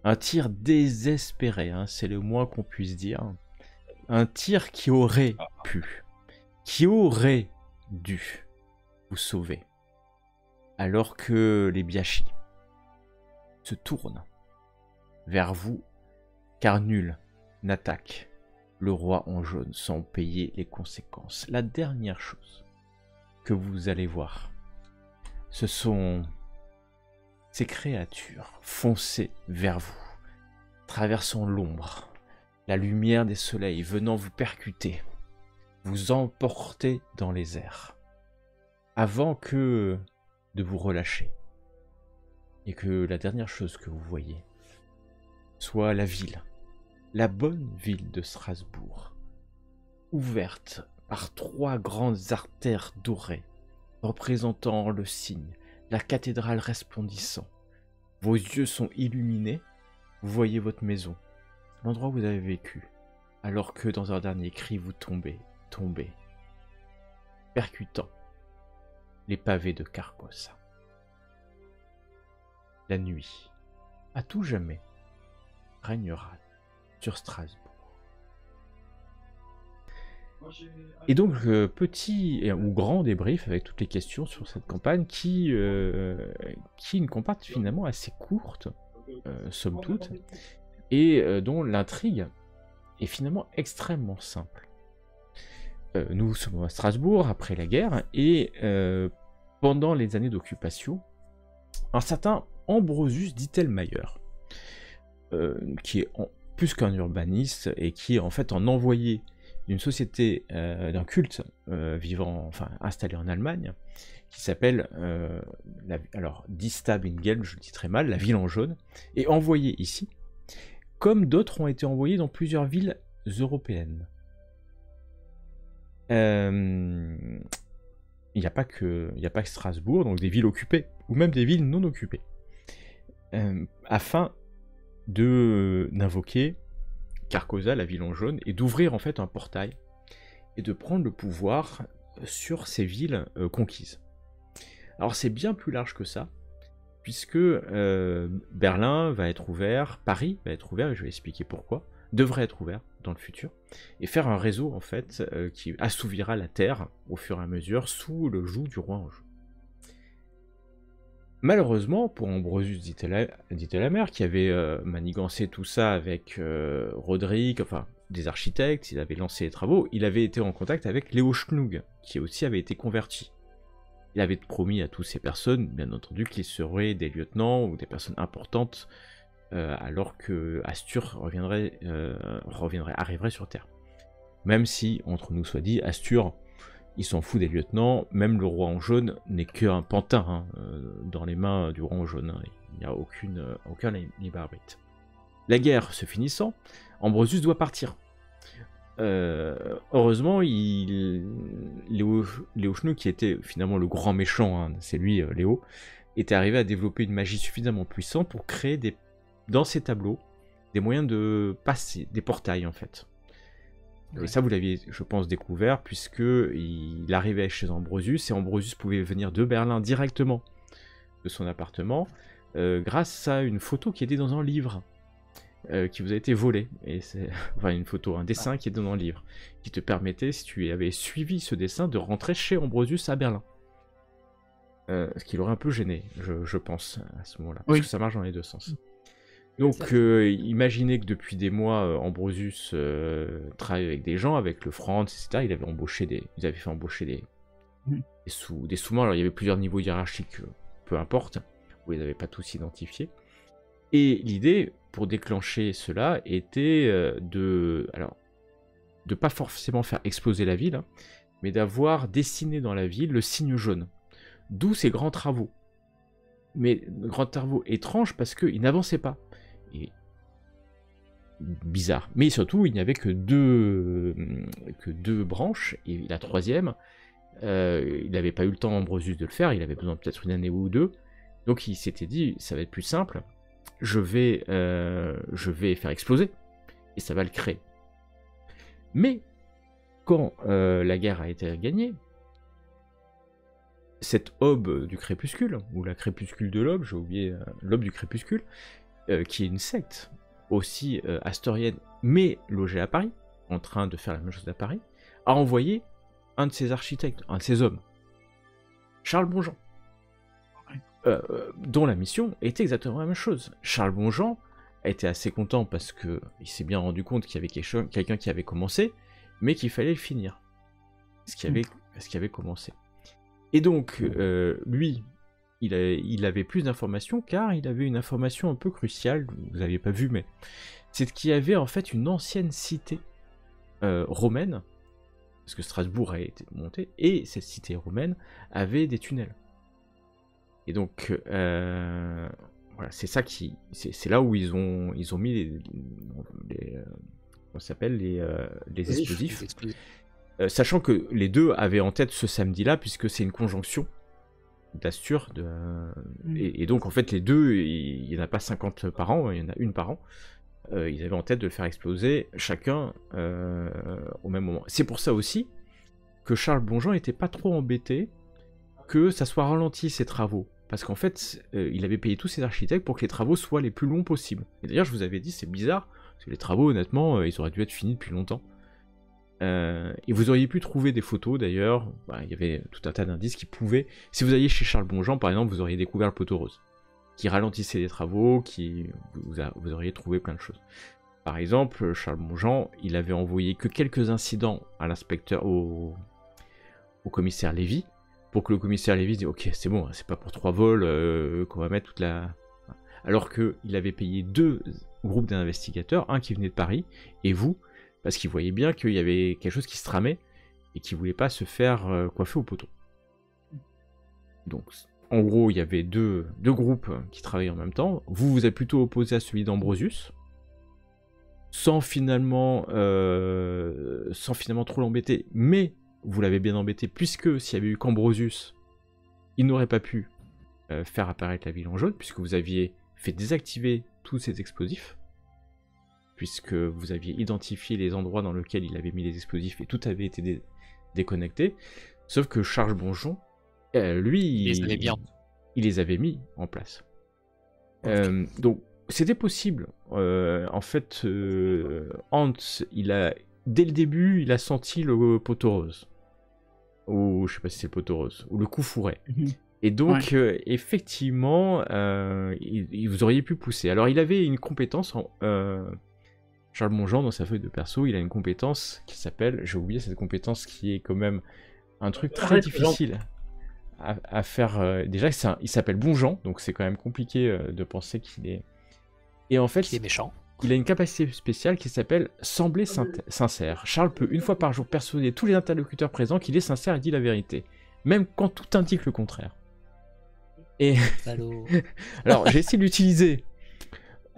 Un tir désespéré, hein, c'est le moins qu'on puisse dire. Un tir qui aurait pu, qui aurait dû vous sauver. Alors que les Biachi se tournent vers vous, car nul n'attaque le roi en jaune sans payer les conséquences. La dernière chose que vous allez voir, ce sont ces créatures foncer vers vous, traversant l'ombre, la lumière des soleils venant vous percuter, vous emporter dans les airs, avant que de vous relâcher. Et que la dernière chose que vous voyez, soit la ville, la bonne ville de Strasbourg, ouverte par 3 grandes artères dorées, représentant le cygne, la cathédrale resplendissant. Vos yeux sont illuminés, vous voyez votre maison, l'endroit où vous avez vécu, alors que dans un dernier cri vous tombez, percutant les pavés de Carcosa. La nuit, à tout jamais, régnera sur Strasbourg. Et donc, petit ou grand débrief avec toutes les questions sur cette campagne qui est une campagne finalement assez courte, somme toute, et dont l'intrigue est finalement extrêmement simple. Nous sommes à Strasbourg après la guerre, et pendant les années d'occupation, un certain Ambrosius Dittelmayer, qui est plus qu'un urbaniste et qui est en fait un envoyé d'une société, d'un culte installé en Allemagne, qui s'appelle Die Stadt in Gelb, je le dis très mal, la ville en jaune, est envoyé ici, comme d'autres ont été envoyés dans plusieurs villes européennes. Il n'y a pas que Strasbourg, donc des villes occupées, ou même des villes non occupées, afin d'invoquer Carcosa, la ville en jaune, et d'ouvrir en fait un portail, et de prendre le pouvoir sur ces villes conquises. Alors c'est bien plus large que ça, puisque Berlin va être ouvert, Paris va être ouvert, et je vais expliquer pourquoi, devrait être ouvert dans le futur, et faire un réseau en fait qui assouvira la terre au fur et à mesure sous le joug du roi Anjou. Malheureusement pour Ambrosius Dittelmayer, qui avait manigancé tout ça avec Roderick, enfin des architectes, il avait lancé les travaux, il avait été en contact avec Léo Schnug, qui aussi avait été converti. Il avait promis à toutes ces personnes, bien entendu, qu'ils seraient des lieutenants ou des personnes importantes alors que Astur arriverait sur Terre. Même si, entre nous soit dit, Astur, il s'en fout des lieutenants, même le roi en jaune n'est qu'un pantin dans les mains du roi en jaune, hein. Il n'y a aucun libre arbitre. La guerre se finissant, Ambrosius doit partir. Heureusement, Léo Schnug, qui était finalement le grand méchant, hein, c'est lui, Léo, était arrivé à développer une magie suffisamment puissante pour créer dans ses tableaux des moyens de passer, des portails en fait. Et ça, vous l'aviez, je pense, découvert, puisqu'il arrivait chez Ambrosius, et Ambrosius pouvait venir de Berlin directement de son appartement, grâce à une photo qui était dans un livre, qui vous a été volé. Et c'est enfin une photo, un dessin qui est dans un livre, qui te permettait, si tu avais suivi ce dessin, de rentrer chez Ambrosius à Berlin. Ce qui l'aurait un peu gêné, je pense, à ce moment-là, parce que ça marche dans les deux sens. Donc, imaginez que depuis des mois, Ambrosius travaille avec des gens, avec le Franz, etc. Ils avaient fait embaucher des sous-mains. Alors, il y avait plusieurs niveaux hiérarchiques, peu importe, où ils n'avaient pas tous identifiés. Et l'idée, pour déclencher cela, était de pas forcément faire exploser la ville, hein, mais d'avoir dessiné dans la ville le signe jaune. D'où ces grands travaux. Mais grands travaux étranges parce qu'ils n'avançaient pas. Et bizarre. Mais surtout, il n'y avait que deux branches, et la troisième, il n'avait pas eu le temps, Ambrosius, de le faire, il avait besoin peut-être une année ou deux, donc il s'était dit, ça va être plus simple, je vais faire exploser, et ça va le créer. Mais, quand la guerre a été gagnée, cette aube du crépuscule, ou la crépuscule de l'aube, j'ai oublié, l'aube du crépuscule, qui est une secte aussi astorienne, mais logée à Paris, en train de faire la même chose à Paris, a envoyé un de ses architectes, un de ses hommes, Charles Bonjean, dont la mission était exactement la même chose. Charles Bonjean a été assez content parce qu'il s'est bien rendu compte qu'il y avait quelqu'un qui avait commencé, mais qu'il fallait le finir, ce qui avait commencé. Et donc, lui, il avait plus d'informations, car il avait une information un peu cruciale, vous n'aviez pas vu, mais c'est qu'il y avait en fait une ancienne cité romaine, parce que Strasbourg a été montée, et cette cité romaine avait des tunnels. Et donc, voilà, c'est ça c'est là où ils ont mis comment ça s'appelle, les explosifs. Sachant que les deux avaient en tête ce samedi-là, puisque c'est une conjonction d'Astur. Et donc, en fait, les deux, il n'y en a pas 50 par an, il y en a une par an. Ils avaient en tête de le faire exploser chacun au même moment. C'est pour ça aussi que Charles Bonjean n'était pas trop embêté que ça soit ralenti, ses travaux. Parce qu'en fait, il avait payé tous ses architectes pour que les travaux soient les plus longs possibles. Et d'ailleurs, je vous avais dit, c'est bizarre, parce que les travaux, honnêtement, ils auraient dû être finis depuis longtemps. Et vous auriez pu trouver des photos d'ailleurs, il y avait tout un tas d'indices qui pouvaient... Si vous alliez chez Charles Bonjean, par exemple, vous auriez découvert le poteau rose, qui ralentissait les travaux, vous auriez trouvé plein de choses. Par exemple, Charles Bonjean, il avait envoyé que quelques incidents à l'inspecteur, au commissaire Lévy, pour que le commissaire Lévy dise « Ok, c'est bon, c'est pas pour 3 vols qu'on va mettre toute la... » Alors qu'il avait payé 2 groupes d'investigateurs, un qui venait de Paris, et vous, parce qu'il voyait bien qu'il y avait quelque chose qui se tramait et qu'il voulait pas se faire coiffer au poteau. Donc, en gros, il y avait deux groupes qui travaillaient en même temps. Vous êtes plutôt opposé à celui d'Ambrosius, sans finalement trop l'embêter, mais vous l'avez bien embêté, puisque s'il y avait eu qu'Ambrosius, il n'aurait pas pu faire apparaître la ville en jaune, puisque vous aviez fait désactiver tous ces explosifs, puisque vous aviez identifié les endroits dans lesquels il avait mis les explosifs et tout avait été déconnecté. Sauf que Charles Bonjean, lui, il les avait mis en place. Donc, c'était possible. En fait, Hans, dès le début, il a senti le poteau rose. Ou je sais pas si c'est le poteau rose, ou le coup fourré. Et donc, effectivement, vous auriez pu pousser. Alors, il avait une compétence Charles Bonjean, dans sa feuille de perso, il a une compétence qui s'appelle, j'ai oublié cette compétence qui est quand même un truc très difficile à faire. Déjà, il s'appelle Bonjean, donc c'est quand même compliqué de penser qu'il est... Et en fait, il est méchant. Il a une capacité spéciale qui s'appelle sembler sincère. Charles peut une fois par jour persuader tous les interlocuteurs présents qu'il est sincère et dit la vérité, même quand tout indique le contraire. Et alors, j'ai essayé de l'utiliser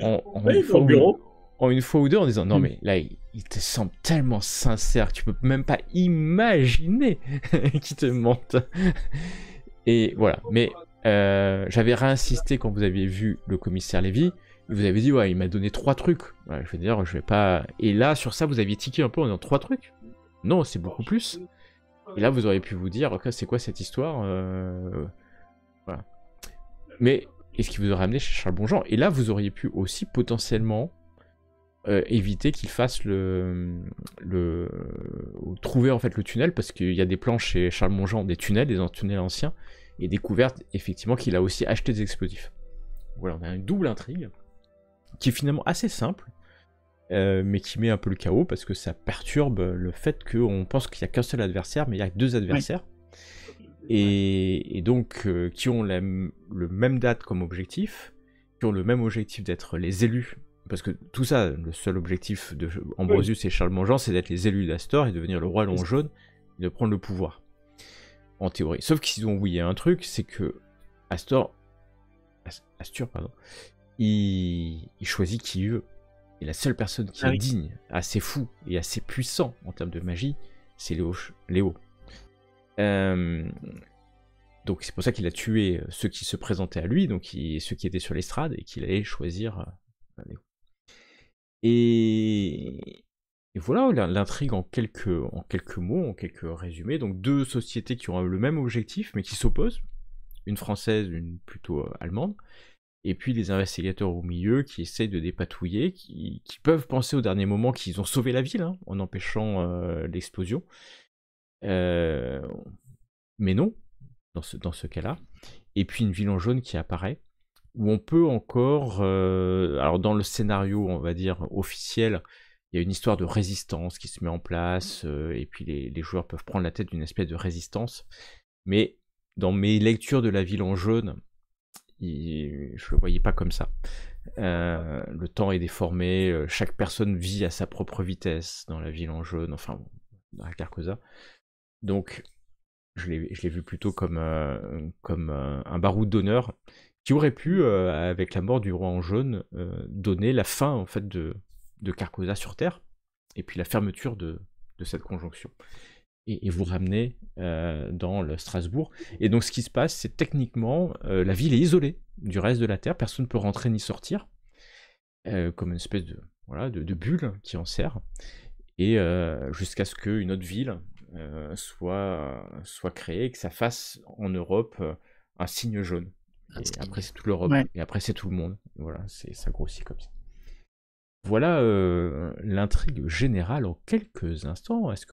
en une fois ou deux en disant non mais là il te semble tellement sincère que tu peux même pas imaginer qu'il te mente. Et voilà, mais j'avais réinsisté quand vous aviez vu le commissaire Lévy, vous avez dit ouais il m'a donné 3 trucs. Ouais, je veux dire je vais pas. Et là sur ça vous aviez tiqué un peu en disant 3 trucs. Non c'est beaucoup plus. Et là vous auriez pu vous dire ok c'est quoi cette histoire voilà. Mais est-ce qu'il vous aurait amené chez Charles Bonjean? Et là vous auriez pu aussi potentiellement éviter qu'il fasse trouver en fait le tunnel, parce qu'il y a des plans chez Charles Bonjean, des tunnels anciens, et découverte effectivement qu'il a aussi acheté des explosifs. Voilà, on a une double intrigue qui est finalement assez simple, mais qui met un peu le chaos parce que ça perturbe le fait qu'on pense qu'il n'y a qu'un seul adversaire, mais il y a 2 adversaires, et donc qui ont le même date comme objectif, qui ont le même objectif d'être les élus. Parce que tout ça, le seul objectif de Ambrosius et Charles Bonjean, c'est d'être les élus d'Astor et devenir le roi Long Jaune et de prendre le pouvoir. En théorie. Sauf qu'ils ont oublié un truc, c'est que Astur, il choisit qui il veut. Et la seule personne qui est digne, assez fou et assez puissant en termes de magie, c'est Léo. Donc c'est pour ça qu'il a tué ceux qui se présentaient à lui, donc ceux qui étaient sur l'estrade, et qu'il allait choisir Léo. Et voilà l'intrigue en quelques mots, en quelques résumés. Donc 2 sociétés qui ont le même objectif mais qui s'opposent, une française, une plutôt allemande, et puis les investigateurs au milieu qui essayent de dépatouiller, qui peuvent penser au dernier moment qu'ils ont sauvé la ville en empêchant l'explosion, mais non dans ce cas-là. Et puis une ville en jaune qui apparaît, où on peut encore, alors dans le scénario, on va dire, officiel, il y a une histoire de résistance qui se met en place, et puis les joueurs peuvent prendre la tête d'une espèce de résistance, mais dans mes lectures de la ville en jaune, je le voyais pas comme ça. Le temps est déformé, chaque personne vit à sa propre vitesse dans la ville en jaune, enfin, dans la Carcosa. Donc, je l'ai vu plutôt comme un baroud d'honneur, qui aurait pu, avec la mort du roi en jaune, donner la fin en fait de Carcosa sur Terre, et puis la fermeture de cette conjonction. Et vous ramener dans le Strasbourg. Et donc ce qui se passe, c'est techniquement, la ville est isolée du reste de la Terre, personne ne peut rentrer ni sortir, comme une espèce de, voilà, de bulle qui en sert, et jusqu'à ce qu'une autre ville soit créée, que ça fasse en Europe un signe jaune. Et après c'est toute l'Europe, Ouais. et après c'est tout le monde. Voilà, ça grossit comme ça. Voilà l'intrigue générale en quelques instants. Est-ce que